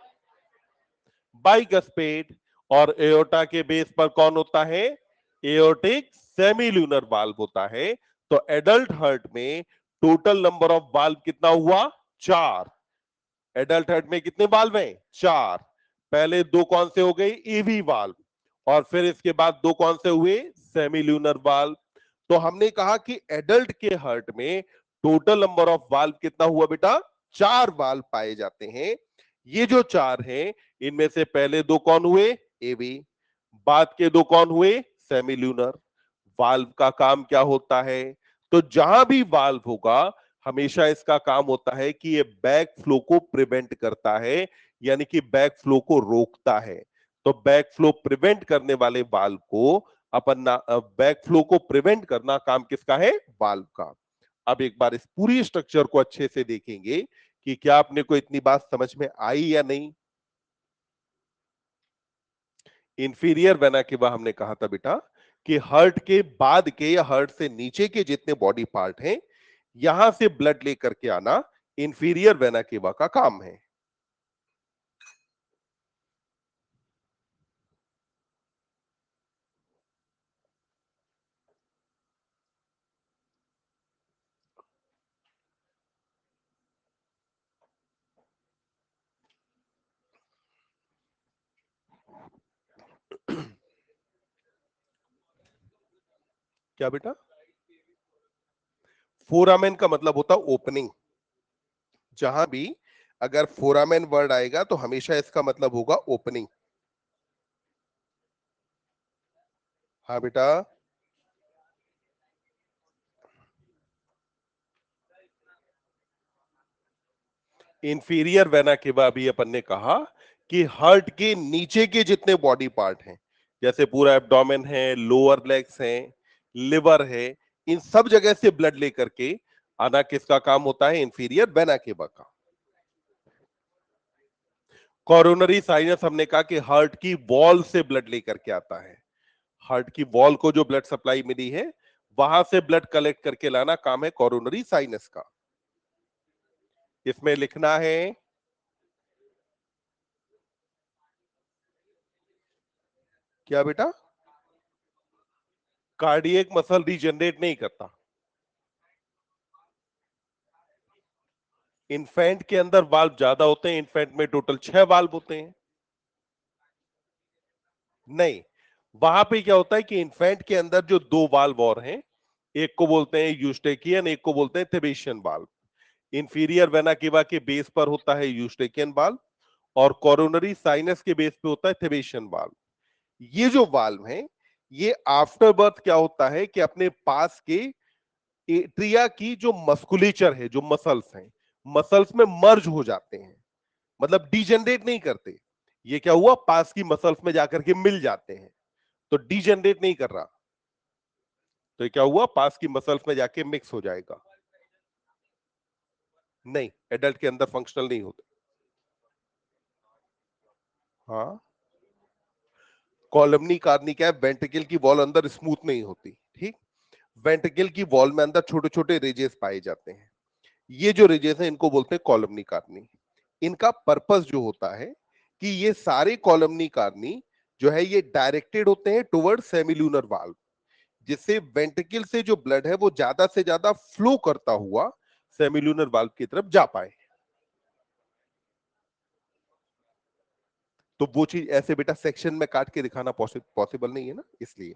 बाइकस्पेड। और एओर्टा के बेस पर कौन होता है? एओर्टिक सेमिल्यूनर वाल्व होता है। तो एडल्ट हार्ट में टोटल नंबर ऑफ वाल्व कितना हुआ? 4। एडल्ट हार्ट में कितने वाल्व हैं? 4। पहले दो कौन से हो गए? EV valve. और फिर इसके बाद दो कौन से हुए? Semilunar valve. तो हमने कहा कि एडल्ट के हार्ट में टोटल नंबर ऑफ वाल्व कितना हुआ बेटा? 4 वाल्व पाए जाते हैं। ये जो 4 हैं, इनमें से पहले दो कौन हुए? एवी। बाद के दो कौन हुए? सेमिल्यूनर। वाल्व का काम क्या होता है? तो जहां भी वाल्व होगा, हमेशा इसका काम होता है कि ये बैक फ्लो को प्रिवेंट करता है, यानी कि बैक फ्लो को रोकता है। तो बैक फ्लो प्रिवेंट करने वाले वाल्व को अपन बैक फ्लो को प्रिवेंट करना काम किसका है? वाल्व का। अब एक बार इस पूरी स्ट्रक्चर को अच्छे से देखेंगे कि क्या आपने को इतनी बात समझ में आई या नहीं। इंफीरियर वेना केवा हमने कहा था बेटा कि हार्ट के बाद के या हार्ट से नीचे के जितने बॉडी पार्ट हैं, यहां से ब्लड लेकर के आना इंफीरियर वेना केवा का काम है। क्या बेटा? फोरामेन का मतलब होता ओपनिंग। जहां भी अगर फोरामेन वर्ड आएगा तो हमेशा इसका मतलब होगा ओपनिंग। हाँ बेटा। इंफीरियर वेना केवा अभी अपन ने कहा कि हार्ट के नीचे के जितने बॉडी पार्ट हैं, जैसे पूरा एब्डोमेन है, लोअर लेग्स हैं, लिवर है, इन सब जगह से ब्लड लेकर के आना किसका काम होता है? इंफीरियर वेना केवा का। कोरोनरी साइनस हमने कहा कि हार्ट की वॉल से ब्लड लेकर के आता है। हार्ट की वॉल को जो ब्लड सप्लाई मिली है वहां से ब्लड कलेक्ट करके लाना काम है कोरोनरी साइनस का। इसमें लिखना है क्या बेटा? कार्डियक मसल रीजनरेट नहीं करता। इन्फेंट के अंदर वाल्व ज्यादा होते हैं, इन्फेंट में टोटल 6 वाल्व होते हैं। नहीं, वहां पे क्या होता है कि इन्फेंट के अंदर जो 2 वाल्व और हैं, एक को बोलते हैं यूस्टेकियन, एक को बोलते हैं थेबेशियन वाल्व। इंफीरियर वेना केवा के बेस पर होता है यूस्टेकियन वाल्व और कोरोनरी साइनस के बेस पे होता है थेबेशियन वाल्व। ये जो वाल्व हैं, ये आफ्टर बर्थ क्या होता है कि अपने पास के एट्रिया की जो मस्कुलेचर है, जो मसल्स हैं, मसल्स में मर्ज हो जाते हैं, मतलब डिजेनरेट नहीं करते। ये क्या हुआ, पास की मसल्स में जाकर के मिल जाते हैं, तो डिजेनरेट नहीं कर रहा। तो ये क्या हुआ, पास की मसल्स में जाके मिक्स हो जाएगा। नहीं, एडल्ट के अंदर फंक्शनल नहीं होते। हाँ, कॉलमनी कार्नी क्या है, वेंट्रिकल की वॉल अंदर स्मूथ नहीं होती, ठीक। वेंट्रिकल की वॉल में अंदर छोटे छोटे रिजेस पाए जाते हैं। ये जो रिजेस हैं इनको बोलते हैं कॉलमनी कार्नी। इनका पर्पस जो होता है कि ये सारे कॉलमनी कार्नी जो है ये डायरेक्टेड होते हैं टुवर्ड सेमिल्यूनर वाल्व, जिससे वेंट्रिकल से जो ब्लड है वो ज्यादा से ज्यादा फ्लो करता हुआ सेमिल्यूनर वाल्व की तरफ जा पाए। तो वो चीज ऐसे बेटा सेक्शन में काट के दिखाना पॉसिबल नहीं है ना, इसलिए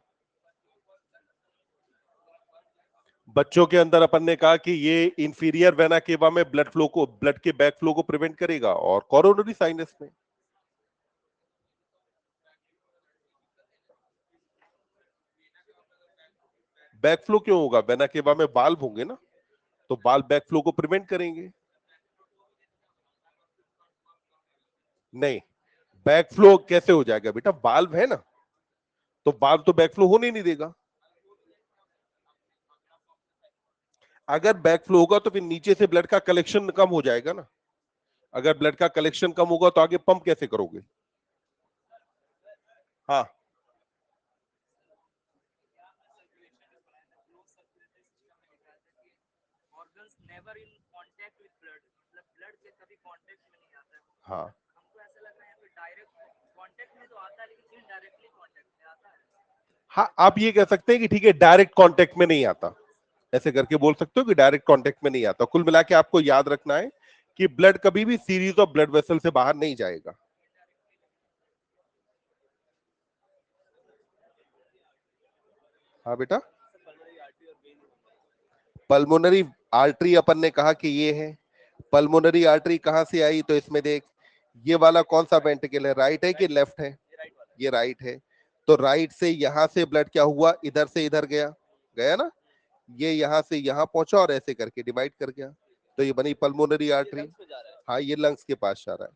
बच्चों के अंदर अपन ने कहा कि ये इंफीरियर वेना केवा में ब्लड फ्लो को, ब्लड के बैक फ्लो को प्रिवेंट करेगा, और कोरोनरी साइनस में बैक फ्लो क्यों होगा, वेना केवा में बाल्ब होंगे ना, तो बाल्ब बैक फ्लो को प्रिवेंट करेंगे। नहीं, बैक फ्लो कैसे हो जाएगा बेटा, बाल्ब है ना, तो बाल्ब तो बैक फ्लो होने नहीं देगा। अगर बैक फ्लो होगा तो फिर नीचे से ब्लड का कलेक्शन कम हो जाएगा ना। अगर ब्लड का कलेक्शन कम होगा तो आगे पंप कैसे करोगे? हाँ, हाँ, हाँ, आप ये कह सकते हैं कि ठीक है डायरेक्ट कांटेक्ट में नहीं आता, ऐसे करके बोल सकते हो कि डायरेक्ट कांटेक्ट में नहीं आता। कुल मिला के आपको याद रखना है कि ब्लड कभी भी सीरीज ऑफ ब्लड वेसल से बाहर नहीं जाएगा। हाँ बेटा, पल्मोनरी आर्टरी अपन ने कहा कि ये है। पल्मोनरी आर्टरी कहां से आई, तो इसमें देख, ये वाला कौन सा वेंट्रिकल है, राइट है कि लेफ्ट है? ये राइट है। तो राइट से यहां से ब्लड क्या हुआ, इधर से इधर गया, गया ना, ये यहां से यहां पहुंचा और ऐसे करके डिवाइड कर गया, तो ये बनी पल्मोनरी आर्टरी। हाँ, ये लंग्स के पास जा रहा है।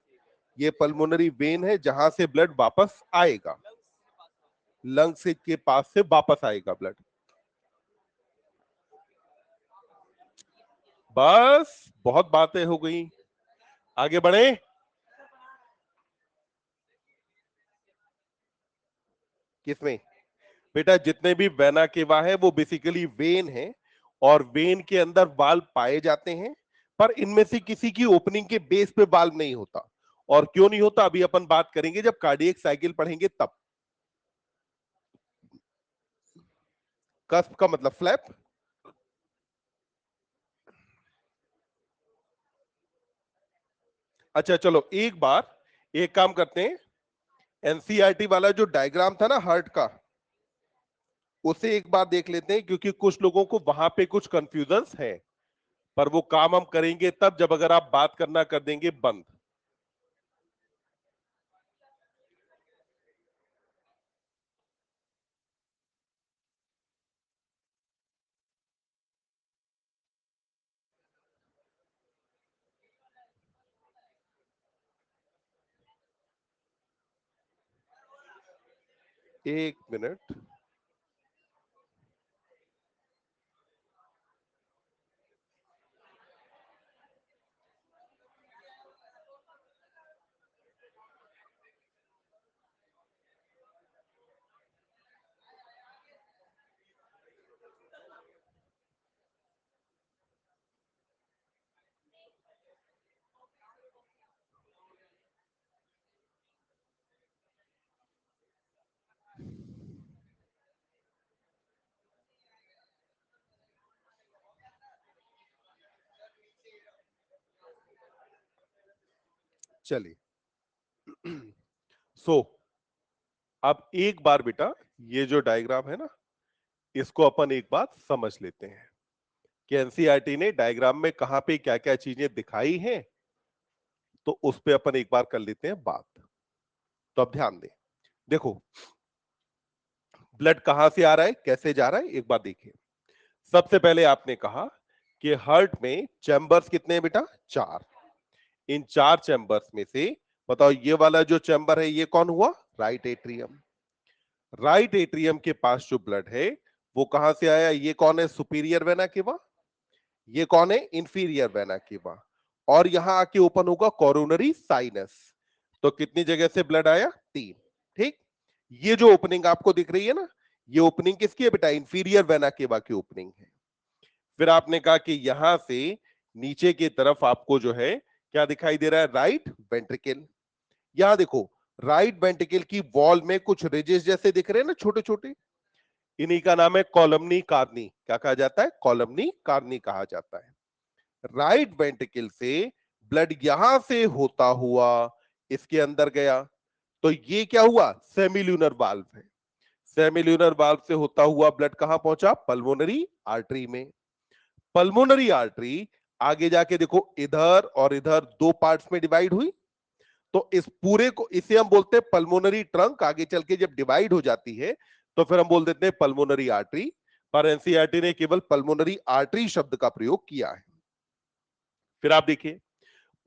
ये पल्मोनरी वेन है जहां से ब्लड वापस आएगा, लंग्स के पास से वापस आएगा ब्लड। बस, बहुत बातें हो गई, आगे बढ़े। किसमें? बेटा जितने भी वेना केवा है वो बेसिकली वेन है, और वेन के अंदर वाल्व पाए जाते हैं, पर इनमें से किसी की ओपनिंग के बेस पे वाल्व नहीं होता। और क्यों नहीं होता अभी अपन बात करेंगे जब कार्डियक साइकिल पढ़ेंगे तब। कस्प का मतलब फ्लैप। अच्छा चलो, एक बार एक काम करते हैं, एनसीईआरटी वाला जो डायग्राम था ना हार्ट का, उसे एक बार देख लेते हैं, क्योंकि कुछ लोगों को वहां पे कुछ कंफ्यूजन्स है। पर वो काम हम करेंगे तब जब अगर आप बात करना कर देंगे बंद। एक मिनट। चलिए सो अब एक बार बेटा ये जो डायग्राम है ना, इसको अपन एक बात समझ लेते हैं कि एनसीईआरटी ने डायग्राम में कहां पे क्या क्या चीजें दिखाई हैं, तो उस पे अपन एक बार कर लेते हैं बात। तो अब ध्यान दें, देखो ब्लड कहां से आ रहा है, कैसे जा रहा है, एक बार देखिए। सबसे पहले आपने कहा कि हार्ट में चैम्बर्स कितने हैं बेटा, 4। इन 4 चैम्बर्स में से बताओ ये वाला जो चैम्बर है ये कौन हुआ, राइट एट्रियम। राइट एट्रियम के पास जो ब्लड है वो कहां से आया, ये कौन है, सुपीरियर वेना केवा, ये कौन है, इंफीरियर वेना केवा, और यहां आके ओपन होगा कोरोनरी साइनस। तो कितनी जगह से ब्लड आया, 3। ठीक, ये जो ओपनिंग आपको दिख रही है ना, ये ओपनिंग किसकी है बेटा, इंफीरियर वेना केवा की ओपनिंग है। फिर आपने कहा कि यहां से नीचे की तरफ आपको जो है क्या दिखाई दे रहा है, राइट वेंट्रिकल। यहां देखो राइट वेंट्रिकल की वॉल में कुछ रिजेस जैसे दिख रहे हैं ना, छोटे छोटे, इन्हीं का नाम है कॉलमनी कार्नी। क्या कहा जाता है, कॉलमनी कार्नी कहा जाता है। राइट वेंट्रिकल से ब्लड यहां से होता हुआ इसके अंदर गया, तो ये क्या हुआ, सेमिल्यूनर वाल्व है। सेमिल्यूनर वाल्व से होता हुआ ब्लड कहां पहुंचा, पल्मोनरी आर्टरी में। पल्मोनरी आर्टरी आगे जाके देखो इधर और इधर 2 पार्ट्स में डिवाइड हुई, तो इस पूरे को, इसे हम बोलते हैं पल्मोनरी ट्रंक। आगे चल के जब डिवाइड हो जाती है तो फिर हम बोल देते हैं पल्मोनरी आर्टरी, पर एनसीईआरटी ने केवल पल्मोनरी आर्टरी शब्द का प्रयोग किया है। फिर आप देखिए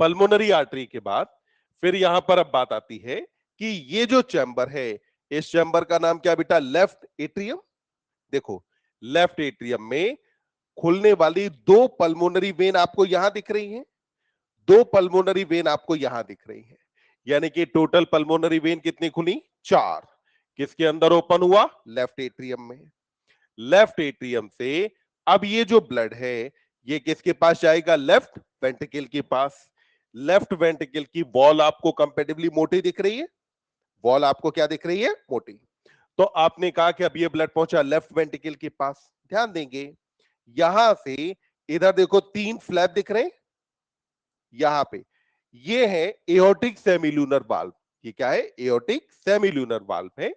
पल्मोनरी आर्टरी के बाद फिर यहां पर अब बात आती है कि ये जो चैम्बर है, इस चैम्बर का नाम क्या बेटा, लेफ्ट एट्रियम। देखो लेफ्ट एट्रियम में खुलने वाली 2 पल्मोनरी वेन आपको यहां दिख रही हैं, 2 पल्मोनरी वेन आपको यहां दिख रही हैं, यानी कि टोटल पल्मोनरी वेन कितनी खुली, 4। किसके अंदर ओपन हुआ, लेफ्ट एट्रियम में। लेफ्ट एट्रियम से अब ये जो ब्लड है ये किसके पास जाएगा, लेफ्ट वेंट्रिकल के पास। लेफ्ट वेंट्रिकल की वॉल आपको कंपैरेटिवली मोटी दिख रही है, वॉल आपको क्या दिख रही है, मोटी। तो आपने कहा कि अब ये ब्लड पहुंचा लेफ्ट वेंट्रिकल के पास। ध्यान देंगे यहां से इधर देखो 3 फ्लैप दिख रहे हैं यहां पे, ये है एओर्टिक सेमिल्यूनर वाल्व। ये क्या है, एओर्टिक सेमिल्यूनर वाल्व है।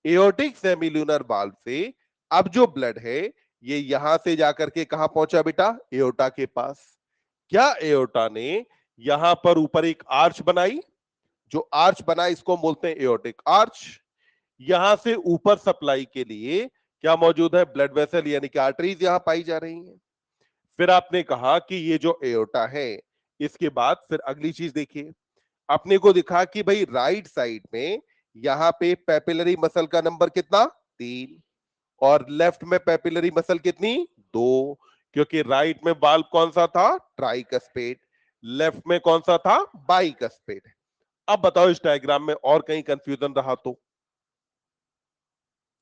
एओर्टिक सेमिल्यूनर वाल्व से अब जो ब्लड है ये यहां से जाकर के कहां पहुंचा बेटा, एओर्टा के पास। क्या एओर्टा ने यहां पर ऊपर एक आर्च बनाई, जो आर्च बना इसको हम बोलते हैं एओर्टिक आर्च। यहां से ऊपर सप्लाई के लिए क्या मौजूद है, ब्लड वेसल यानी कि आर्टरीज यहां पाई जा रही हैं। फिर आपने कहा कि ये जो एओर्टा है, इसके बाद फिर अगली चीज देखिए, अपने को दिखा कि भाई राइट साइड में यहां पे पेपिलरी मसल का नंबर कितना, 3, और लेफ्ट में पेपिलरी मसल कितनी, 2, क्योंकि राइट में वाल्व कौन सा था, ट्राइकस्पेड, लेफ्ट में कौन सा था, बाइकस्पेड। अब बताओ इस डायग्राम में और कहीं कंफ्यूजन रहा तो,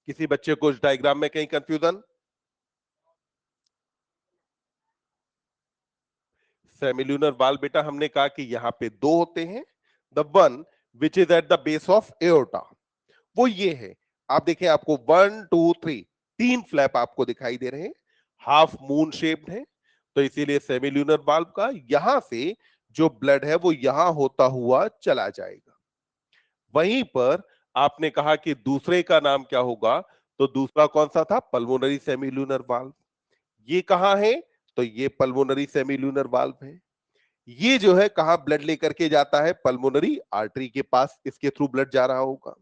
किसी बच्चे को इस डायग्राम में कहीं कंफ्यूजन, सेमिल्यूनर वाल्व बेटा हमने कहा कि यहां पे 2 होते हैं, the one which is at the base of aorta, वो ये है। आप देखें आपको 1 2 3 3 फ्लैप आपको दिखाई दे रहे हैं, हाफ मून शेप्ड है, तो इसीलिए सेमिल्यूनर वाल्व का यहां से जो ब्लड है वो यहां होता हुआ चला जाएगा। वहीं पर आपने कहा कि दूसरे का नाम क्या होगा, तो दूसरा कौन सा था, पल्मोनरी सेमिल्यूनर वाल्व। ये कहां है, तो ये पल्मोनरी सेमिल्यूनर वाल्व है। ये जो है कहां ब्लड लेकर के जाता है, पल्मोनरी आर्टरी के पास, इसके थ्रू ब्लड जा रहा होगा।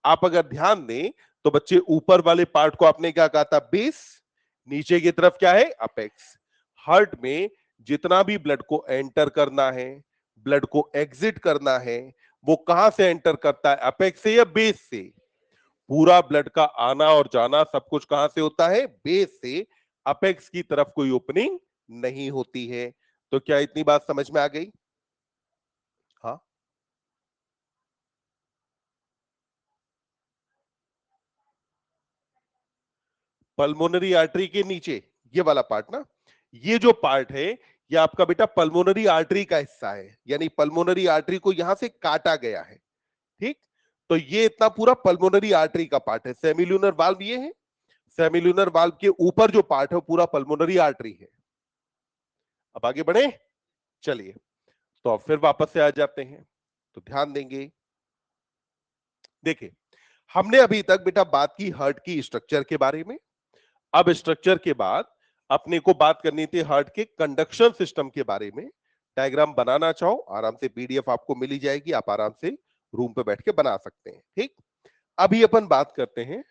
आप अगर ध्यान दें तो बच्चे ऊपर वाले पार्ट को आपने क्या कहा था, बेस, नीचे की तरफ क्या है, अपेक्स। हार्ट में जितना भी ब्लड को एंटर करना है, ब्लड को एग्जिट करना है, वो कहां से एंटर करता है, अपेक्स से या बेस से। पूरा ब्लड का आना और जाना सब कुछ कहां से होता है, बेस से। अपेक्स की तरफ कोई ओपनिंग नहीं होती है। तो क्या इतनी बात समझ में आ गई, हाँ। पल्मोनरी आर्टरी के नीचे ये वाला पार्ट ना, ये जो पार्ट है ये आपका बेटा पल्मोनरी आर्टरी का हिस्सा है, यानी पल्मोनरी आर्टरी को यहां से काटा गया है। ठीक, तो ये इतना पूरा पल्मोनरी आर्टरी का पार्ट है। सेमिल्यूनर वाल्व ये है, सेमिल्यूनर वाल्व के ऊपर जो पार्ट है वो पूरा पल्मोनरी आर्टरी है। अब आगे बढ़े, चलिए। तो अब फिर वापस से आ जाते हैं, तो ध्यान देंगे। देखिए, हमने अभी तक बेटा बात की हार्ट की स्ट्रक्चर के बारे में। अब स्ट्रक्चर के बाद अपने को बात करनी थी हार्ट के कंडक्शन सिस्टम के बारे में। डायग्राम बनाना चाहो आराम से, पीडीएफ आपको मिली जाएगी, आप आराम से रूम पे बैठ के बना सकते हैं। ठीक, अभी अपन बात करते हैं,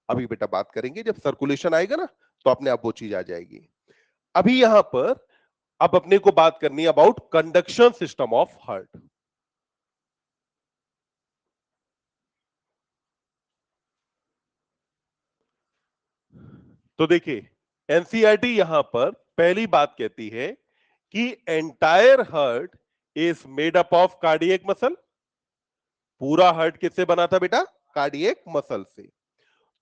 अभी बेटा बात करेंगे जब सर्कुलेशन आएगा ना, तो अपने आप वो चीज आ जाएगी। अभी यहां पर अब अपने को बात करनी है about conduction system of heart. तो देखिए, एनसीईआरटी यहां पर पहली बात कहती है कि entire heart is made up of cardiac muscle. पूरा हार्ट किससे बना था बेटा? कार्डियक मसल से।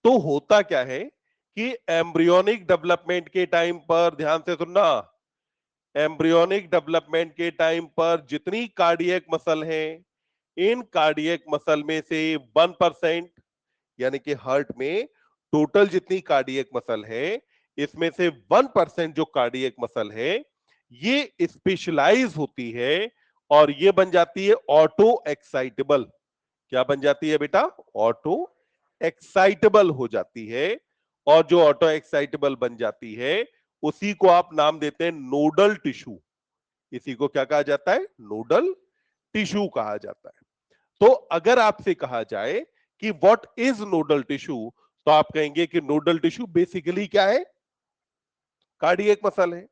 तो होता क्या है कि एम्ब्रियोनिक डेवलपमेंट के टाइम पर, ध्यान से सुनना, एम्ब्रियोनिक डेवलपमेंट के टाइम पर जितनी कार्डियक मसल हैं, इन कार्डियक मसल में से 1%, यानी कि हार्ट में टोटल जितनी कार्डियक मसल है, इसमें से 1% जो कार्डियक मसल है, ये स्पेशलाइज होती है और ये बन जाती है ऑटो एक्साइटेबल। क्या बन जाती है बेटा? ऑटो एक्साइटेबल हो जाती है। और जो ऑटो एक्साइटेबल बन जाती है, उसी को आप नाम देते हैं नोडल टिश्यू। इसी को क्या कहा जाता है? नोडल टिश्यू कहा जाता है। तो अगर आपसे कहा जाए कि व्हाट इज नोडल टिश्यू, तो आप कहेंगे कि नोडल टिश्यू बेसिकली क्या है? कार्डियक मसल है।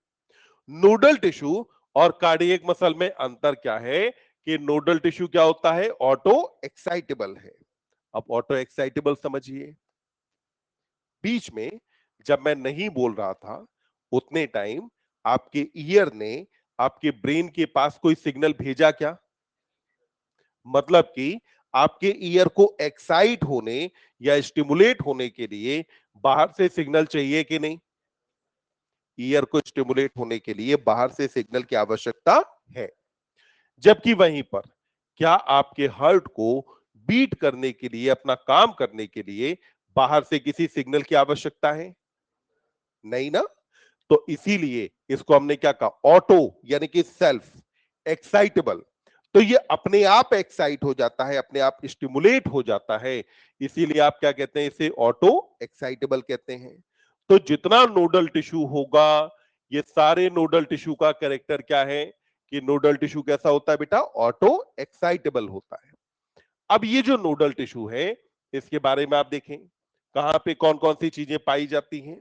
नोडल टिश्यू और कार्डियक मसल में अंतर क्या है कि नोडल टिश्यू क्या होता है? ऑटो एक्साइटेबल है। अब ऑटो एक्साइटेबल समझिए, बीच में जब मैं नहीं बोल रहा था, उतने टाइम आपके ईयर ने आपके ब्रेन के पास कोई सिग्नल भेजा क्या? मतलब कि आपके ईयर को एक्साइट होने या स्टिमुलेट होने के लिए बाहर से सिग्नल चाहिए कि नहीं? ईयर को स्टिमुलेट होने के लिए बाहर से सिग्नल की आवश्यकता है। जबकि वहीं पर क्या आपके हार्ट को बीट करने के लिए, अपना काम करने के लिए बाहर से किसी सिग्नल की आवश्यकता है? नहीं ना। तो इसीलिए इसको हमने क्या कहा? ऑटो, यानी कि सेल्फ एक्साइटेबल। तो ये अपने आप एक्साइट हो जाता है, अपने आप स्टिमुलेट हो जाता है, इसीलिए आप क्या कहते हैं? इसे ऑटो एक्साइटेबल कहते हैं। तो जितना नोडल टिश्यू होगा, ये सारे नोडल टिश्यू का कैरेक्टर क्या है कि नोडल टिश्यू कैसा होता है बेटा? ऑटो एक्साइटेबल होता है। अब ये जो नोडल टिश्यू है, इसके बारे में आप देखें कहां पे कौन कौन सी चीजें पाई जाती हैं।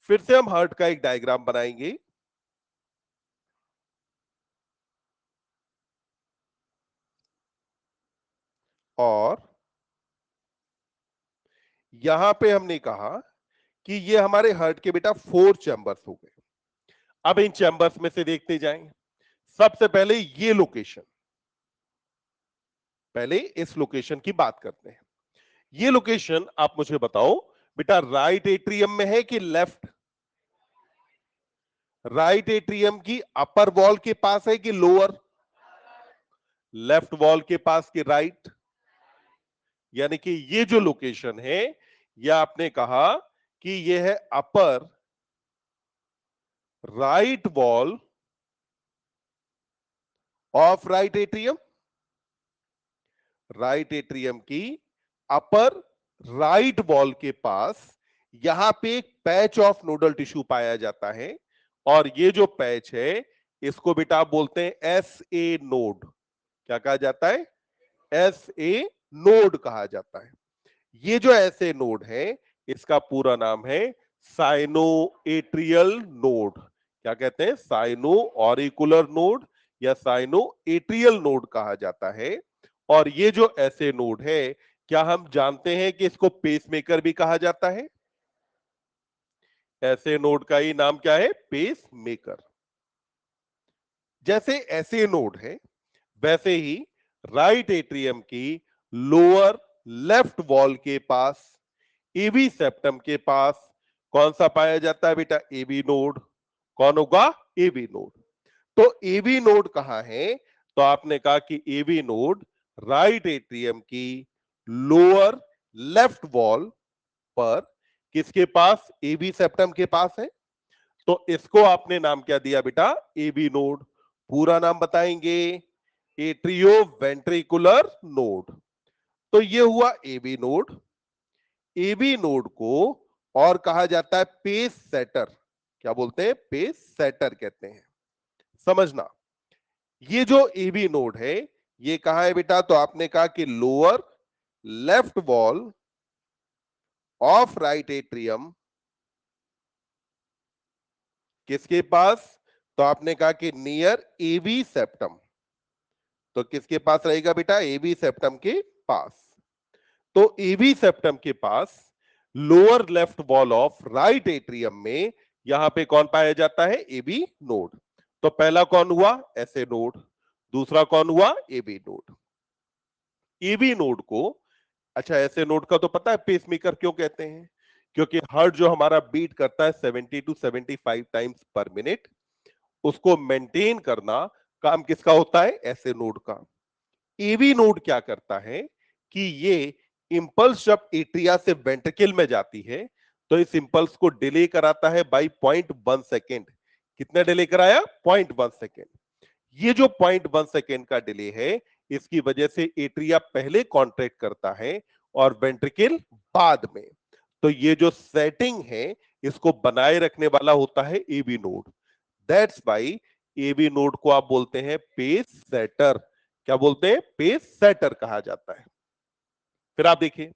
फिर से हम हार्ट का एक डायग्राम बनाएंगे और यहां पे हमने कहा कि ये हमारे हार्ट के बेटा 4 चैम्बर्स हो गए। अब इन चैम्बर्स में से देखते जाएं। सबसे पहले ये लोकेशन, पहले इस लोकेशन की बात करते हैं। ये लोकेशन आप मुझे बताओ बेटा, राइट एट्रियम में है कि लेफ्ट? राइट एट्रियम की अपर वॉल के पास है कि लोअर? लेफ्ट वॉल के पास कि राइट? यानी कि ये जो लोकेशन है, यह आपने कहा कि यह है upper right wall of right atrium. Right atrium की अपर राइट वॉल के पास यहां पे एक पैच ऑफ नोडल टिश्यू पाया जाता है। और ये जो पैच है, इसको बेटा आप बोलते हैं एस ए नोड। क्या कहा जाता है? एस ए नोड कहा जाता है। ये जो एस ए नोड है, इसका पूरा नाम है साइनो एट्रियल नोड। क्या कहते हैं? साइनो ऑरिकुलर नोड या साइनो एट्रियल नोड कहा जाता है। और ये जो ऐसे नोड है, क्या हम जानते हैं कि इसको पेसमेकर भी कहा जाता है? ऐसे नोड का ही नाम क्या है? पेसमेकर। जैसे ऐसे नोड है, वैसे ही राइट एट्रियम की लोअर लेफ्ट वॉल के पास, एबी सेप्टम के पास कौन सा पाया जाता है बेटा? AB node. कौन होगा? AB node. तो एबी नोड कहां है? तो आपने कहा कि एबी नोड राइट एट्रियम की लोअर लेफ्ट वॉल पर किसके पास? एबी सेप्टम के पास है। तो इसको आपने नाम क्या दिया बेटा? AB node. पूरा नाम बताएंगे, एट्रियोवेंट्रिकुलर नोड। तो ये हुआ एबी नोड। एबी नोड को और कहा जाता है पेस सेटर। क्या बोलते हैं? पेस सेटर कहते हैं। समझना, ये जो एबी नोड है ये कहां है बेटा? तो आपने कहा कि lower left wall of right atrium. किसके पास? तो आपने कहा कि नियर एबी सेप्टम। तो किसके पास रहेगा बेटा? एबी सेप्टम के पास। तो एबी सेप्टम के पास lower left wall of right atrium में यहां पे कौन पाया जाता है? AB node. तो पहला कौन हुआ? SA node. दूसरा कौन हुआ? AB node. एबी नोड को, अच्छा ऐसे नोड का तो पता है पेसमेकर क्यों कहते हैं? क्योंकि हार्ट जो हमारा बीट करता है 70 टू 75 टाइम्स पर मिनट, उसको मेंटेन करना काम किसका होता है? ऐसे नोड का। एवी नोड क्या करता है कि ये इंपल्स जब एट्रिया से वेंट्रिकल में जाती है तो इस इंपल्स को डिले कराता है बाई 0.1 सेकेंड। कितना डिले कराया? 0.1 सेकेंड। ये जो 0.1 सेकेंड का डिले है, इसकी वजह से एट्रिया पहले कॉन्ट्रैक्ट करता है और वेंट्रिकल बाद में। तो ये जो सेटिंग है इसको बनाए रखने वाला होता है AB node. That's why AB node को आप बोलते हैं पेस सेटर। क्या बोलते हैं? पेस सेटर कहा जाता है। फिर आप देखिए,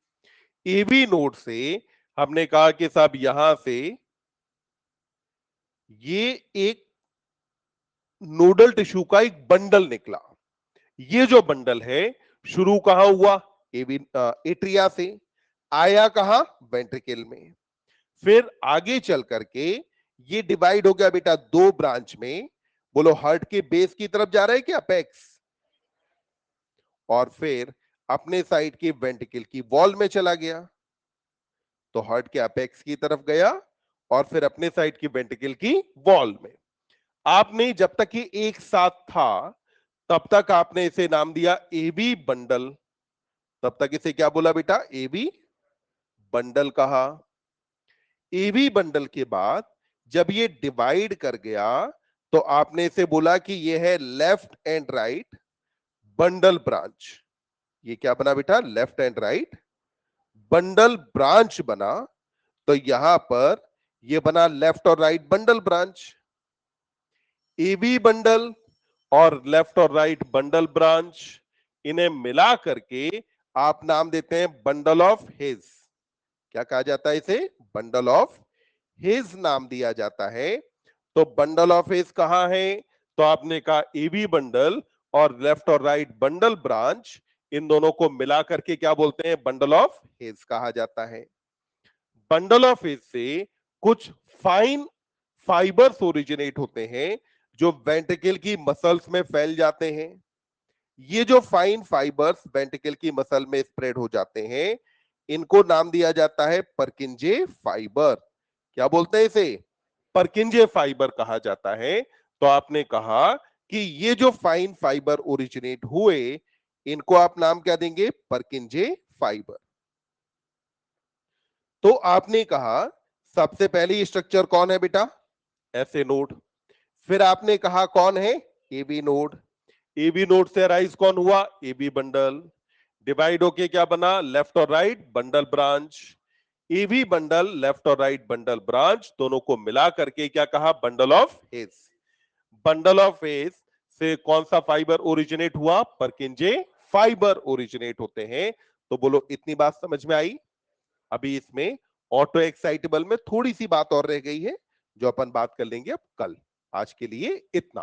एबी नोड से हमने कहा कि साहब यहां से ये एक नोडल टिश्यू का एक बंडल निकला। ये जो बंडल है शुरू कहां हुआ? एबी एट्रिया से। आया कहां? वेंट्रिकल में। फिर आगे चल करके ये डिवाइड हो गया बेटा दो ब्रांच में। बोलो, हार्ट के बेस की तरफ जा रहा है क्या? अपेक्स। और फिर अपने साइड की वेंट्रिकल की वॉल में चला गया, तो हार्ट के अपेक्स की तरफ गया और फिर अपने साइड की वेंट्रिकल की वॉल में। आपने जब तक ये एक साथ था तब तक आपने इसे नाम दिया एबी बंडल। तब तक इसे क्या बोला बेटा? एबी बंडल कहा। एबी बंडल के बाद जब ये डिवाइड कर गया तो आपने इसे बोला कि ये है left and right bundle branch. ये क्या बना बेटा? Left and right bundle branch बना। तो यहां पर ये बना लेफ्ट और right bundle branch. AB bundle और लेफ्ट और राइट बंडल ब्रांच, इन्हें मिला करके आप नाम देते हैं बंडल ऑफ हिज। क्या कहा जाता है इसे? बंडल ऑफ हिज नाम दिया जाता है। तो बंडल ऑफ हिज कहां है? तो आपने कहा एबी बंडल और लेफ्ट और राइट बंडल ब्रांच, इन दोनों को मिला करके क्या बोलते हैं? बंडल ऑफ हिज कहा जाता है। बंडल ऑफ हिज से कुछ फाइन फाइबर्स ओरिजिनेट होते हैं जो वेंट्रिकल की मसल्स में फैल जाते हैं। ये जो फाइन फाइबर्स वेंट्रिकल की मसल में स्प्रेड हो जाते हैं, इनको नाम दिया जाता है परकिंजे फाइबर। क्या बोलते हैं इसे? परकिंजे फाइबर कहा जाता है। तो आपने कहा कि ये जो फाइन फाइबर ओरिजिनेट हुए, इनको आप नाम क्या देंगे? Purkinje fibre. तो आपने कहा सबसे पहली स्ट्रक्चर कौन है बेटा? SA node. फिर आपने कहा कौन है? AB node. एबी नोड से अराइज कौन हुआ? AB bundle. डिवाइड होके क्या बना? लेफ्ट और right bundle branch. AB bundle, left और राइट बंडल ब्रांच, दोनों को मिला करके क्या कहा? Bundle of His. Bundle of His से कौन सा फाइबर ओरिजिनेट हुआ? परकिंजे फाइबर ओरिजिनेट होते हैं। तो बोलो, इतनी बात समझ में आई? अभी इसमें ऑटो एक्साइटेबल में थोड़ी सी बात और रह गई है जो अपन बात कर लेंगे अब कल। आज के लिए इतना।